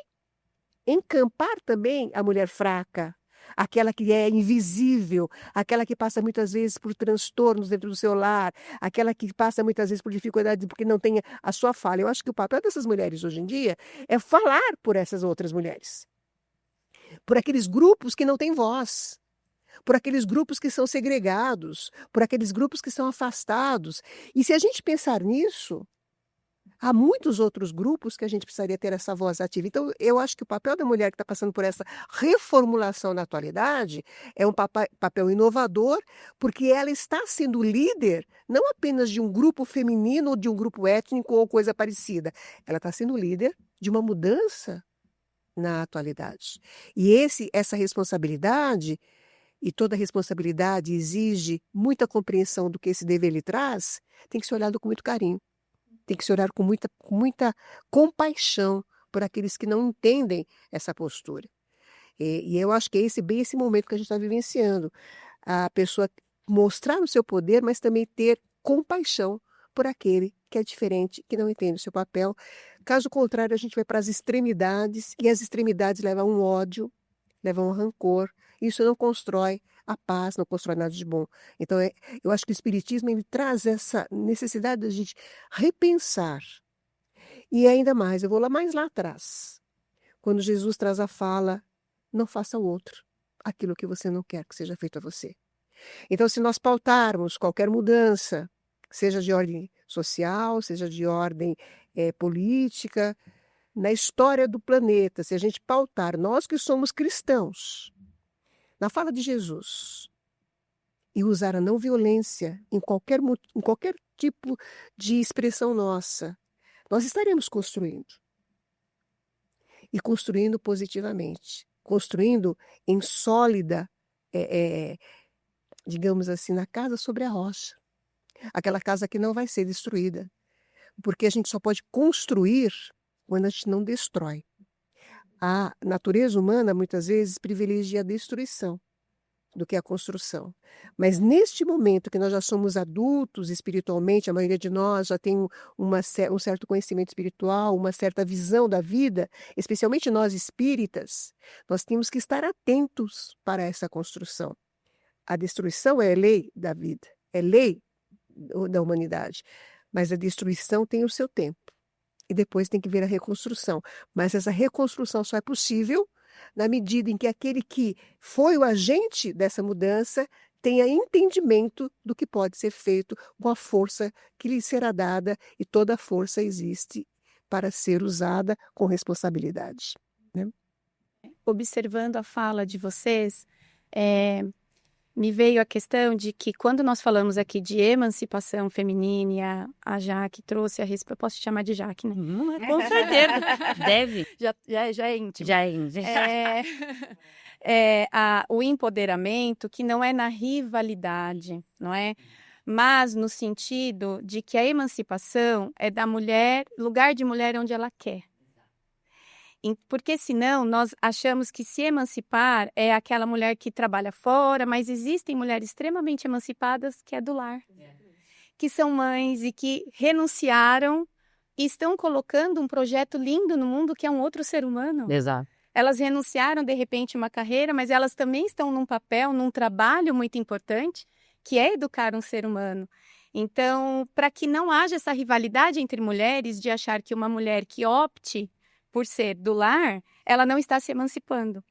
encampar também a mulher fraca, aquela que é invisível, aquela que passa muitas vezes por transtornos dentro do seu lar, aquela que passa muitas vezes por dificuldades porque não tem a sua fala. Eu acho que o papel dessas mulheres hoje em dia é falar por essas outras mulheres, por aqueles grupos que não têm voz, por aqueles grupos que são segregados, por aqueles grupos que são afastados. E se a gente pensar nisso, há muitos outros grupos que a gente precisaria ter essa voz ativa. Então, eu acho que o papel da mulher que está passando por essa reformulação na atualidade é um papel inovador, porque ela está sendo líder não apenas de um grupo feminino ou de um grupo étnico ou coisa parecida. Ela está sendo líder de uma mudança na atualidade. E essa responsabilidade, e toda responsabilidade exige muita compreensão do que esse dever lhe traz, tem que ser olhado com muito carinho. Tem que se olhar com muita compaixão por aqueles que não entendem essa postura. E eu acho que é bem esse momento que a gente está vivenciando. A pessoa mostrar o seu poder, mas também ter compaixão por aquele que é diferente, que não entende o seu papel. Caso contrário, a gente vai para as extremidades, e as extremidades levam a um ódio, levam a um rancor. Isso não constrói a paz, não constrói nada de bom. Então, eu acho que o Espiritismo ele traz essa necessidade da gente repensar. E ainda mais, eu vou mais lá atrás. Quando Jesus traz a fala, não faça ao outro aquilo que você não quer que seja feito a você. Então, se nós pautarmos qualquer mudança, seja de ordem social, seja de ordem política, na história do planeta, se a gente pautar, nós que somos cristãos, na fala de Jesus, e usar a não violência em qualquer tipo de expressão nossa, nós estaremos construindo. E construindo positivamente, construindo em sólida, digamos assim, na casa sobre a rocha. Aquela casa que não vai ser destruída. Porque a gente só pode construir quando a gente não destrói. A natureza humana, muitas vezes, privilegia a destruição do que a construção. Mas neste momento que nós já somos adultos espiritualmente, a maioria de nós já tem um certo conhecimento espiritual, uma certa visão da vida, especialmente nós espíritas, nós temos que estar atentos para essa construção. A destruição é lei da vida, é lei da humanidade, mas a destruição tem o seu tempo. E depois tem que vir a reconstrução. Mas essa reconstrução só é possível na medida em que aquele que foi o agente dessa mudança tenha entendimento do que pode ser feito com a força que lhe será dada, e toda a força existe para ser usada com responsabilidade. Né? Observando a fala de vocês, me veio a questão de que quando nós falamos aqui de emancipação feminina, e a Jaque trouxe a resposta. Posso te chamar de Jaque, né? Com certeza. Deve. Já é íntimo. Já é íntimo. O empoderamento, que não é na rivalidade, não é? Mas no sentido de que a emancipação é da mulher, lugar de mulher onde ela quer. Porque senão nós achamos que se emancipar é aquela mulher que trabalha fora, mas existem mulheres extremamente emancipadas que é do lar, que são mães e que renunciaram e estão colocando um projeto lindo no mundo que é um outro ser humano. Exato. Elas renunciaram de repente uma carreira, mas elas também estão num papel, num trabalho muito importante, que é educar um ser humano. Então, para que não haja essa rivalidade entre mulheres de achar que uma mulher que opte por ser do lar, ela não está se emancipando.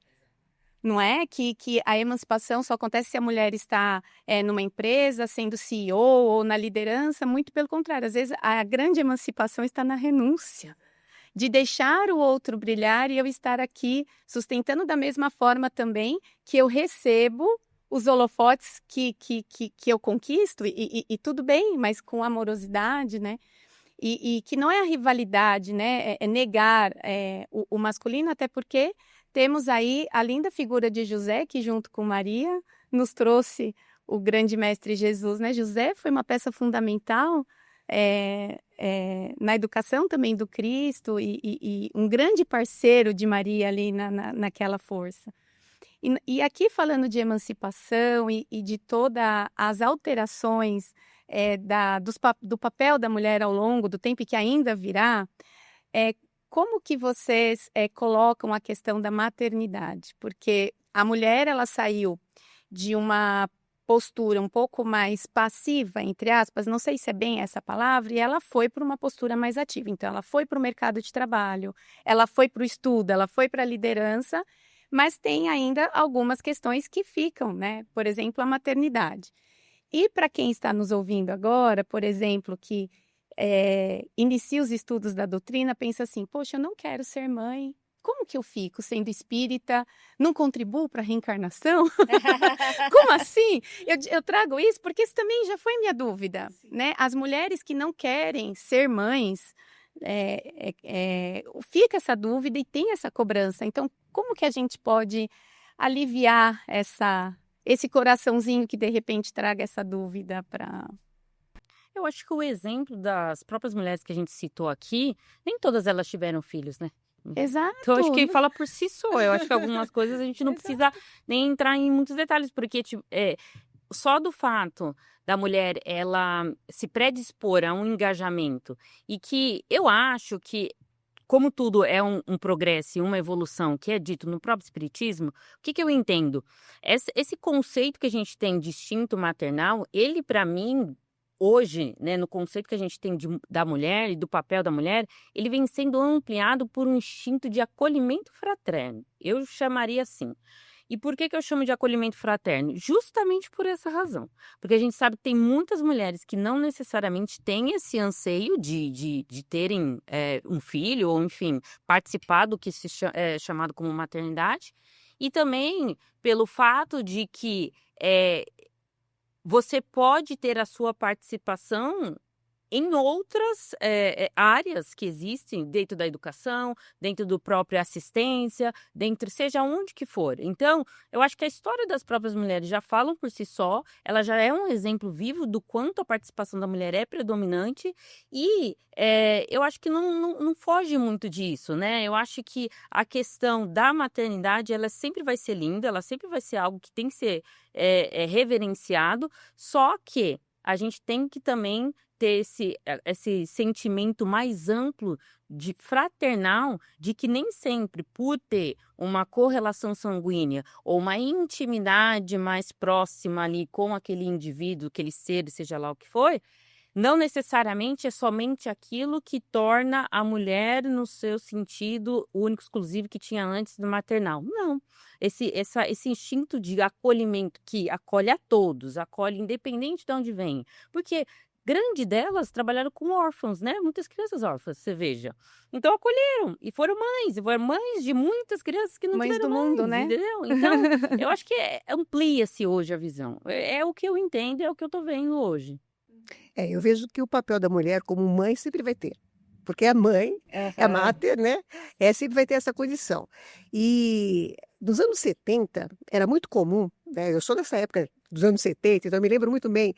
Não é que a emancipação só acontece se a mulher está numa empresa, sendo CEO ou na liderança, muito pelo contrário. Às vezes, a grande emancipação está na renúncia, de deixar o outro brilhar e eu estar aqui sustentando da mesma forma também que eu recebo os holofotes que eu conquisto, e tudo bem, mas com amorosidade, né? E que não é a rivalidade, né? É negar o masculino, até porque temos aí a linda figura de José, que junto com Maria nos trouxe o grande mestre Jesus, né? José foi uma peça fundamental na educação também do Cristo e um grande parceiro de Maria ali naquela força. E aqui falando de emancipação e de todas as alterações do papel da mulher ao longo do tempo e que ainda virá, como que vocês colocam a questão da maternidade? Porque a mulher ela saiu de uma postura um pouco mais passiva, entre aspas, não sei se é bem essa palavra, e ela foi para uma postura mais ativa. Então, ela foi para o mercado de trabalho, ela foi para o estudo, ela foi para a liderança, Mas tem ainda algumas questões que ficam, né? Por exemplo, a maternidade. E para quem está nos ouvindo agora, por exemplo, que inicia os estudos da doutrina, pensa assim: poxa, eu não quero ser mãe. Como que eu fico sendo espírita? Não contribuo para a reencarnação? Como assim? Eu trago isso porque isso também já foi minha dúvida, né? As mulheres que não querem ser mães, fica essa dúvida e tem essa cobrança. Então, como que a gente pode aliviar esse coraçãozinho que de repente traga essa dúvida para... Eu acho que o exemplo das próprias mulheres que a gente citou aqui, nem todas elas tiveram filhos, né? Exato. Então, eu acho que fala por si só. Eu acho que algumas coisas a gente não precisa nem entrar em muitos detalhes, porque só do fato da mulher ela se predispor a um engajamento e que eu acho que, como tudo é um progresso e uma evolução que é dito no próprio espiritismo, o que eu entendo? Esse conceito que a gente tem de instinto maternal, ele para mim hoje, né, no conceito que a gente tem da mulher e do papel da mulher, ele vem sendo ampliado por um instinto de acolhimento fraterno. Eu chamaria assim. E por que eu chamo de acolhimento fraterno? Justamente por essa razão. Porque a gente sabe que tem muitas mulheres que não necessariamente têm esse anseio de terem um filho, ou enfim, participar do que é chamado como maternidade. E também pelo fato de que você pode ter a sua participação em outras áreas que existem dentro da educação, dentro do próprio assistência, dentro seja onde que for. Então, eu acho que a história das próprias mulheres já falam por si só, ela já é um exemplo vivo do quanto a participação da mulher é predominante e eu acho que não foge muito disso, né? Eu acho que a questão da maternidade, ela sempre vai ser linda, ela sempre vai ser algo que tem que ser reverenciado, só que a gente tem que também ter esse sentimento mais amplo de fraternal, de que nem sempre por ter uma correlação sanguínea ou uma intimidade mais próxima ali com aquele indivíduo, aquele ser, seja lá o que for, não necessariamente é somente aquilo que torna a mulher no seu sentido único, exclusivo que tinha antes do maternal. Não. Esse instinto de acolhimento que acolhe a todos, acolhe independente de onde vem. Porque grande delas trabalharam com órfãos, né? Muitas crianças órfãs, você veja. Então acolheram e foram mães de muitas crianças que não Mães tiveram do mundo, mães, né? entendeu? Então, eu acho que amplia-se hoje a visão. É o que eu entendo, é o que eu tô vendo hoje. Eu vejo que o papel da mulher como mãe sempre vai ter. Porque a mãe, a mater, né? Sempre vai ter essa condição. E nos anos 70, era muito comum, né? Eu sou dessa época dos anos 70, então eu me lembro muito bem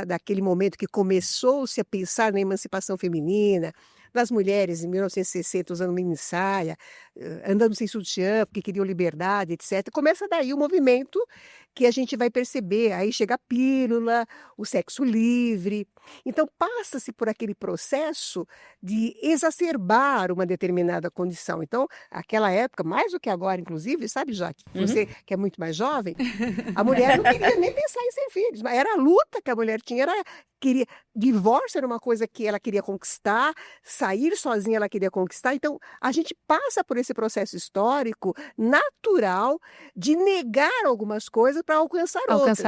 daquele momento que começou-se a pensar na emancipação feminina, das mulheres em 1960 usando mini saia, andando sem sutiã porque queriam liberdade, etc. Começa daí o movimento que a gente vai perceber, aí chega a pílula, o sexo livre. Então passa-se por aquele processo de exacerbar uma determinada condição. Então, aquela época, mais do que agora, inclusive, sabe, Jaque? Você que é muito mais jovem, a mulher não queria nem pensar em ser filhos, mas era a luta que a mulher tinha, divórcio era uma coisa que ela queria conquistar, sair sozinha ela queria conquistar. Então, a gente passa por esse processo histórico natural de negar algumas coisas para alcançar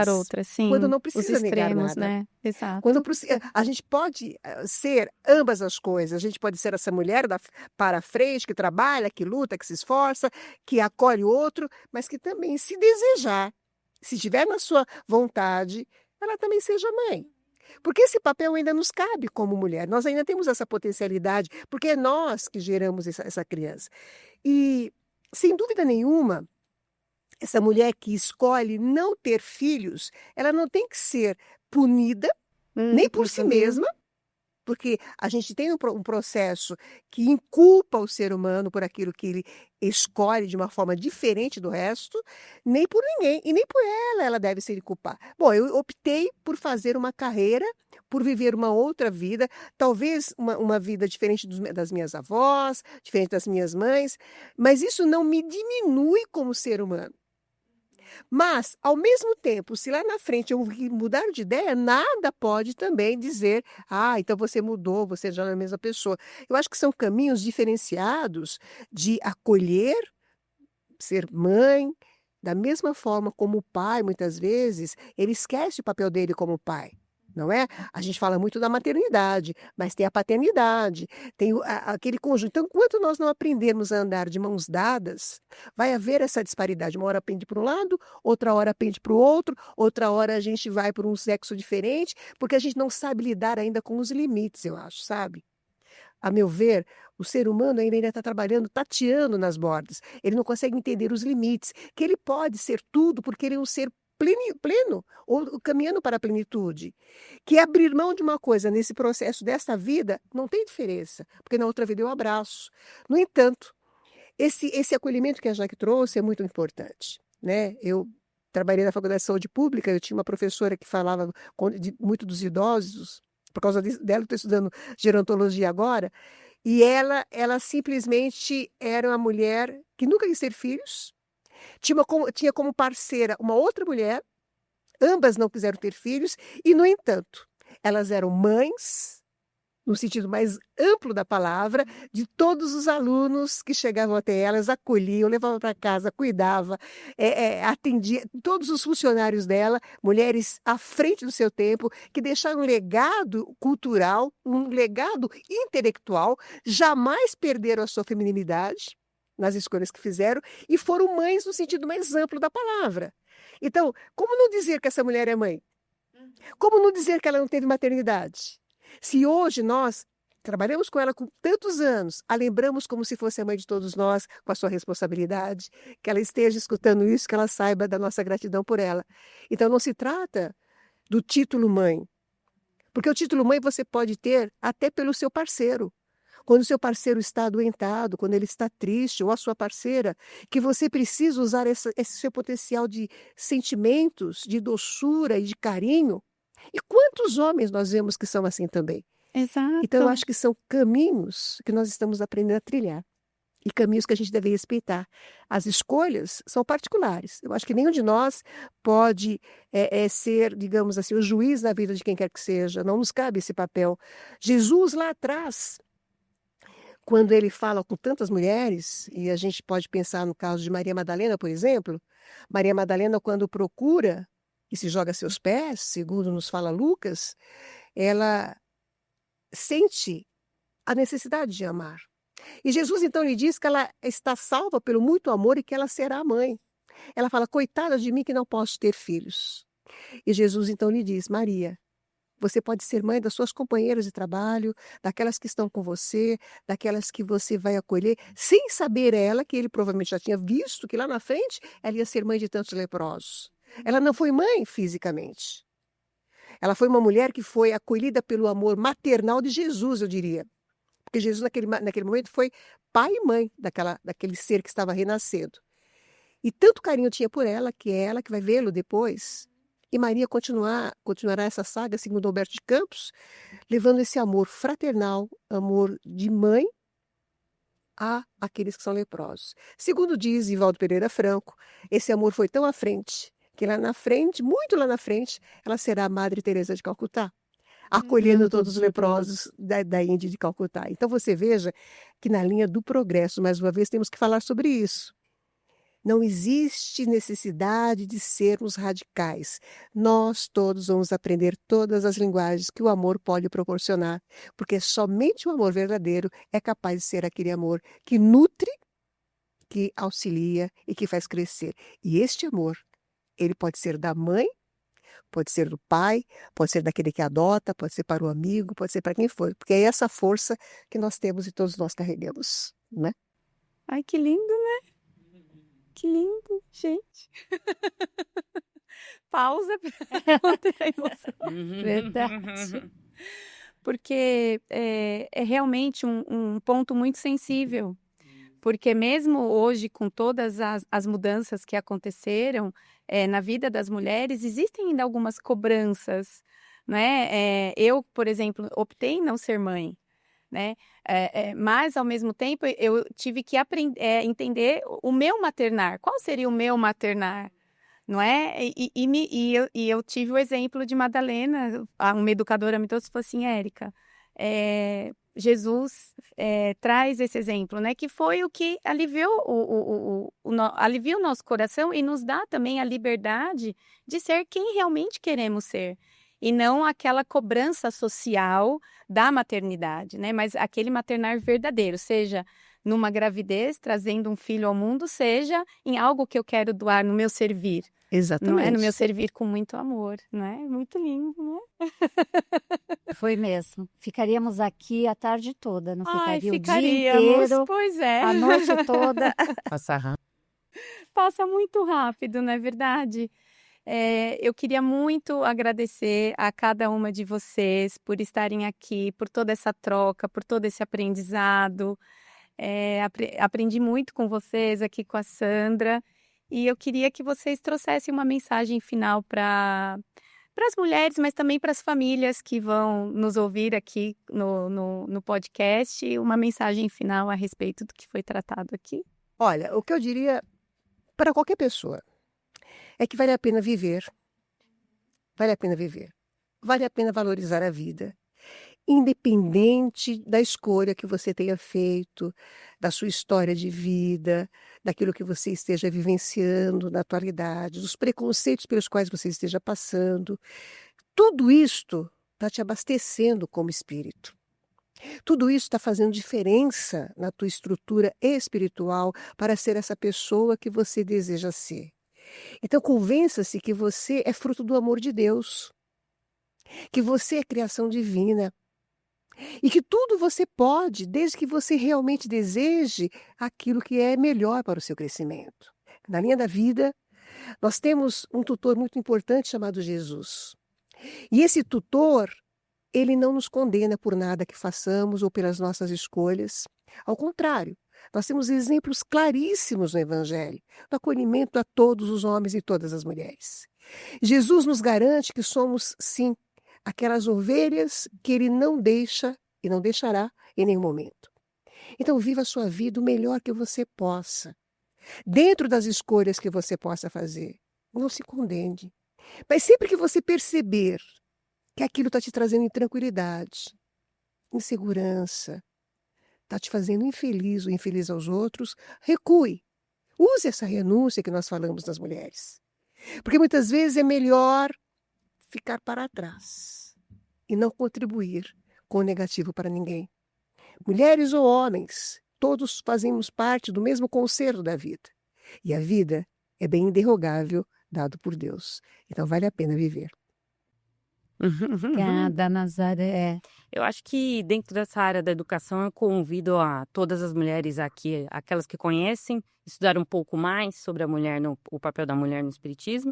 outras, sim. Quando não Os precisa negar extremos, nada. né? Exato. A gente pode ser ambas as coisas. A gente pode ser essa mulher para frente, que trabalha, que luta, que se esforça, que acolhe o outro, mas que também, se desejar, se tiver na sua vontade, ela também seja mãe. Porque esse papel ainda nos cabe como mulher. Nós ainda temos essa potencialidade, porque é nós que geramos essa criança. E, sem dúvida nenhuma, essa mulher que escolhe não ter filhos, ela não tem que ser punida, nem por si mesma, porque a gente tem um processo que inculpa o ser humano por aquilo que ele escolhe de uma forma diferente do resto, nem por ninguém, e nem por ela deve se culpar. Bom, eu optei por fazer uma carreira, por viver uma outra vida, talvez uma vida diferente das minhas avós, diferente das minhas mães, mas isso não me diminui como ser humano. Mas, ao mesmo tempo, se lá na frente eu mudar de ideia, nada pode também dizer, então você mudou, você já não é a mesma pessoa. Eu acho que são caminhos diferenciados de acolher, ser mãe, da mesma forma como o pai, muitas vezes, ele esquece o papel dele como pai. Não é? A gente fala muito da maternidade, mas tem a paternidade, tem aquele conjunto. Então, enquanto nós não aprendermos a andar de mãos dadas, vai haver essa disparidade. Uma hora pende para um lado, outra hora pende para o outro, outra hora a gente vai para um sexo diferente, porque a gente não sabe lidar ainda com os limites, eu acho, sabe? A meu ver, o ser humano ainda está trabalhando, tateando nas bordas. Ele não consegue entender os limites, que ele pode ser tudo porque ele é um ser pleno, ou caminhando para a plenitude. Que abrir mão de uma coisa nesse processo desta vida não tem diferença, porque na outra vida eu abraço. No entanto, esse acolhimento que a Jaque trouxe é muito importante, né? Eu trabalhei na Faculdade de Saúde Pública, eu tinha uma professora que falava muito dos idosos, por causa dela, eu estou estudando gerontologia agora, e ela simplesmente era uma mulher que nunca quis ter filhos, tinha como parceira uma outra mulher, ambas não quiseram ter filhos, e, no entanto, elas eram mães, no sentido mais amplo da palavra, de todos os alunos que chegavam até elas, acolhiam, levavam para casa, cuidava, atendia todos os funcionários dela, mulheres à frente do seu tempo, que deixaram um legado cultural, um legado intelectual, jamais perderam a sua feminilidade nas escolhas que fizeram e foram mães no sentido mais amplo da palavra. Então, como não dizer que essa mulher é mãe? Como não dizer que ela não teve maternidade? Se hoje nós trabalhamos com ela com tantos anos, a lembramos como se fosse a mãe de todos nós, com a sua responsabilidade, que ela esteja escutando isso, que ela saiba da nossa gratidão por ela. Então, não se trata do título mãe, porque o título mãe você pode ter até pelo seu parceiro. Quando o seu parceiro está adoentado, quando ele está triste, ou a sua parceira, que você precisa usar esse seu potencial de sentimentos, de doçura e de carinho. E quantos homens nós vemos que são assim também? Exato. Então, eu acho que são caminhos que nós estamos aprendendo a trilhar. E caminhos que a gente deve respeitar. As escolhas são particulares. Eu acho que nenhum de nós pode ser, digamos assim, o juiz da vida de quem quer que seja. Não nos cabe esse papel. Jesus, lá atrás, quando ele fala com tantas mulheres, e a gente pode pensar no caso de Maria Madalena, por exemplo, Maria Madalena, quando procura e se joga a seus pés, segundo nos fala Lucas, ela sente a necessidade de amar. E Jesus então lhe diz que ela está salva pelo muito amor e que ela será mãe. Ela fala, coitada de mim que não posso ter filhos. E Jesus então lhe diz, Maria, você pode ser mãe das suas companheiras de trabalho, daquelas que estão com você, daquelas que você vai acolher, sem saber ela, que ele provavelmente já tinha visto, que lá na frente ela ia ser mãe de tantos leprosos. Ela não foi mãe fisicamente. Ela foi uma mulher que foi acolhida pelo amor maternal de Jesus, eu diria. Porque Jesus, naquele momento, foi pai e mãe daquele ser que estava renascendo. E tanto carinho tinha por ela, que é ela que vai vê-lo depois. E Maria continuará essa saga, segundo Alberto de Campos, levando esse amor fraternal, amor de mãe, a aqueles que são leprosos. Segundo diz Ivaldo Pereira Franco, esse amor foi tão à frente, que lá na frente, muito lá na frente, ela será a Madre Teresa de Calcutá, acolhendo todos os leprosos da Índia de Calcutá. Então você veja que na linha do progresso, mais uma vez, temos que falar sobre isso. Não existe necessidade de sermos radicais. Nós todos vamos aprender todas as linguagens que o amor pode proporcionar, porque somente o amor verdadeiro é capaz de ser aquele amor que nutre, que auxilia e que faz crescer. E este amor, ele pode ser da mãe, pode ser do pai, pode ser daquele que adota, pode ser para o amigo, pode ser para quem for, porque é essa força que nós temos e todos nós carregamos, né? Ai, que lindo, né? Que lindo, gente. Pausa para conter a emoção. Verdade. Porque é realmente um ponto muito sensível. Porque mesmo hoje, com todas as mudanças que aconteceram na vida das mulheres, existem ainda algumas cobranças, né? Eu, por exemplo, optei em não ser mãe, né? Mas, ao mesmo tempo, eu tive que entender o meu maternar. Qual seria o meu maternar? Não é? E eu tive o exemplo de Madalena, uma educadora me trouxe e falou assim, Érica, Jesus traz esse exemplo, né? Que foi o que aliviou alivia o nosso coração e nos dá também a liberdade de ser quem realmente queremos ser. E não aquela cobrança social da maternidade, né? Mas aquele maternar verdadeiro, seja numa gravidez, trazendo um filho ao mundo, seja em algo que eu quero doar no meu servir. Exatamente. Não é? No meu servir com muito amor, não é? Muito lindo, não é? Foi mesmo. Ficaríamos aqui a tarde toda, não Ai, ficaria o dia ficaríamos, inteiro, pois é. a noite toda. Passar rápido. Passa muito rápido, não é verdade? Eu queria muito agradecer a cada uma de vocês por estarem aqui, por toda essa troca, por todo esse aprendizado. Aprendi muito com vocês aqui com a Sandra e eu queria que vocês trouxessem uma mensagem final para as mulheres, mas também para as famílias que vão nos ouvir aqui no podcast, uma mensagem final a respeito do que foi tratado aqui. Olha, o que eu diria para qualquer pessoa é que vale a pena viver, vale a pena viver, vale a pena valorizar a vida, independente da escolha que você tenha feito, da sua história de vida, daquilo que você esteja vivenciando na atualidade, dos preconceitos pelos quais você esteja passando. Tudo isto está te abastecendo como espírito. Tudo isso está fazendo diferença na tua estrutura espiritual para ser essa pessoa que você deseja ser. Então, convença-se que você é fruto do amor de Deus, que você é criação divina e que tudo você pode, desde que você realmente deseje aquilo que é melhor para o seu crescimento. Na linha da vida, nós temos um tutor muito importante chamado Jesus. E esse tutor, ele não nos condena por nada que façamos ou pelas nossas escolhas. Ao contrário, nós temos exemplos claríssimos no Evangelho, do acolhimento a todos os homens e todas as mulheres. Jesus nos garante que somos, sim, aquelas ovelhas que ele não deixa e não deixará em nenhum momento. Então, viva a sua vida o melhor que você possa, dentro das escolhas que você possa fazer. Não se condene. Mas sempre que você perceber que aquilo está te trazendo intranquilidade, insegurança, está te fazendo infeliz ou infeliz aos outros, recue. Use essa renúncia que nós falamos das mulheres. Porque muitas vezes é melhor ficar para trás e não contribuir com o negativo para ninguém. Mulheres ou homens, todos fazemos parte do mesmo concerto da vida. E a vida é bem interrogável, dado por Deus. Então vale a pena viver. Obrigada, Nazaré. Eu acho que dentro dessa área da educação eu convido a todas as mulheres aqui, aquelas que conhecem, estudar um pouco mais sobre a mulher, o papel da mulher no espiritismo.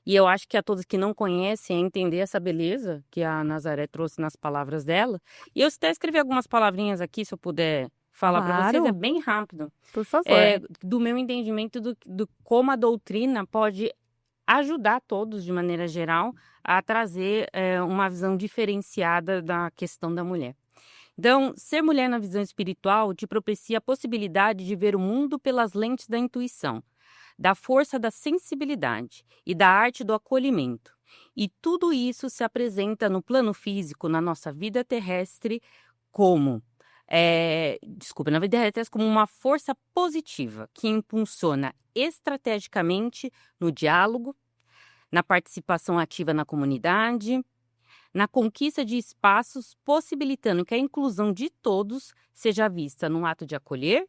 E eu acho que a todos que não conhecem, a entender essa beleza que a Nazaré trouxe nas palavras dela. E eu até escrevi algumas palavrinhas aqui, se eu puder falar para vocês, é bem rápido. Por favor. Do meu entendimento do como a doutrina pode ajudar todos, de maneira geral, a trazer uma visão diferenciada da questão da mulher. Então, ser mulher na visão espiritual te propicia a possibilidade de ver o mundo pelas lentes da intuição, da força da sensibilidade e da arte do acolhimento. E tudo isso se apresenta no plano físico, na nossa vida terrestre, como como uma força positiva que impulsiona estrategicamente no diálogo, na participação ativa na comunidade, na conquista de espaços, possibilitando que a inclusão de todos seja vista no ato de acolher,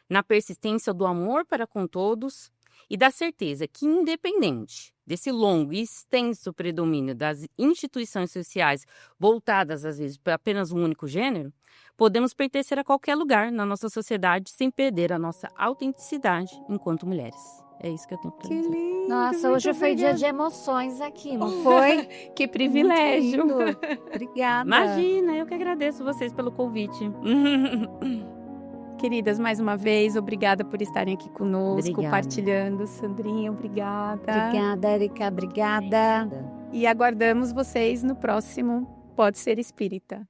na persistência do amor para com todos e da certeza que, independente desse longo e extenso predomínio das instituições sociais voltadas, às vezes, para apenas um único gênero, podemos pertencer a qualquer lugar na nossa sociedade sem perder a nossa autenticidade enquanto mulheres. É isso que eu tenho para dizer. lindo! Nossa, hoje foi dia de emoções aqui, não foi? Que privilégio! Muito lindo. Obrigada. Imagina, eu que agradeço vocês pelo convite. Queridas, mais uma vez, obrigada por estarem aqui conosco, Obrigada. compartilhando. Sandrinha, obrigada. Obrigada, Érica. Obrigada. E aguardamos vocês no próximo Pode Ser Espírita.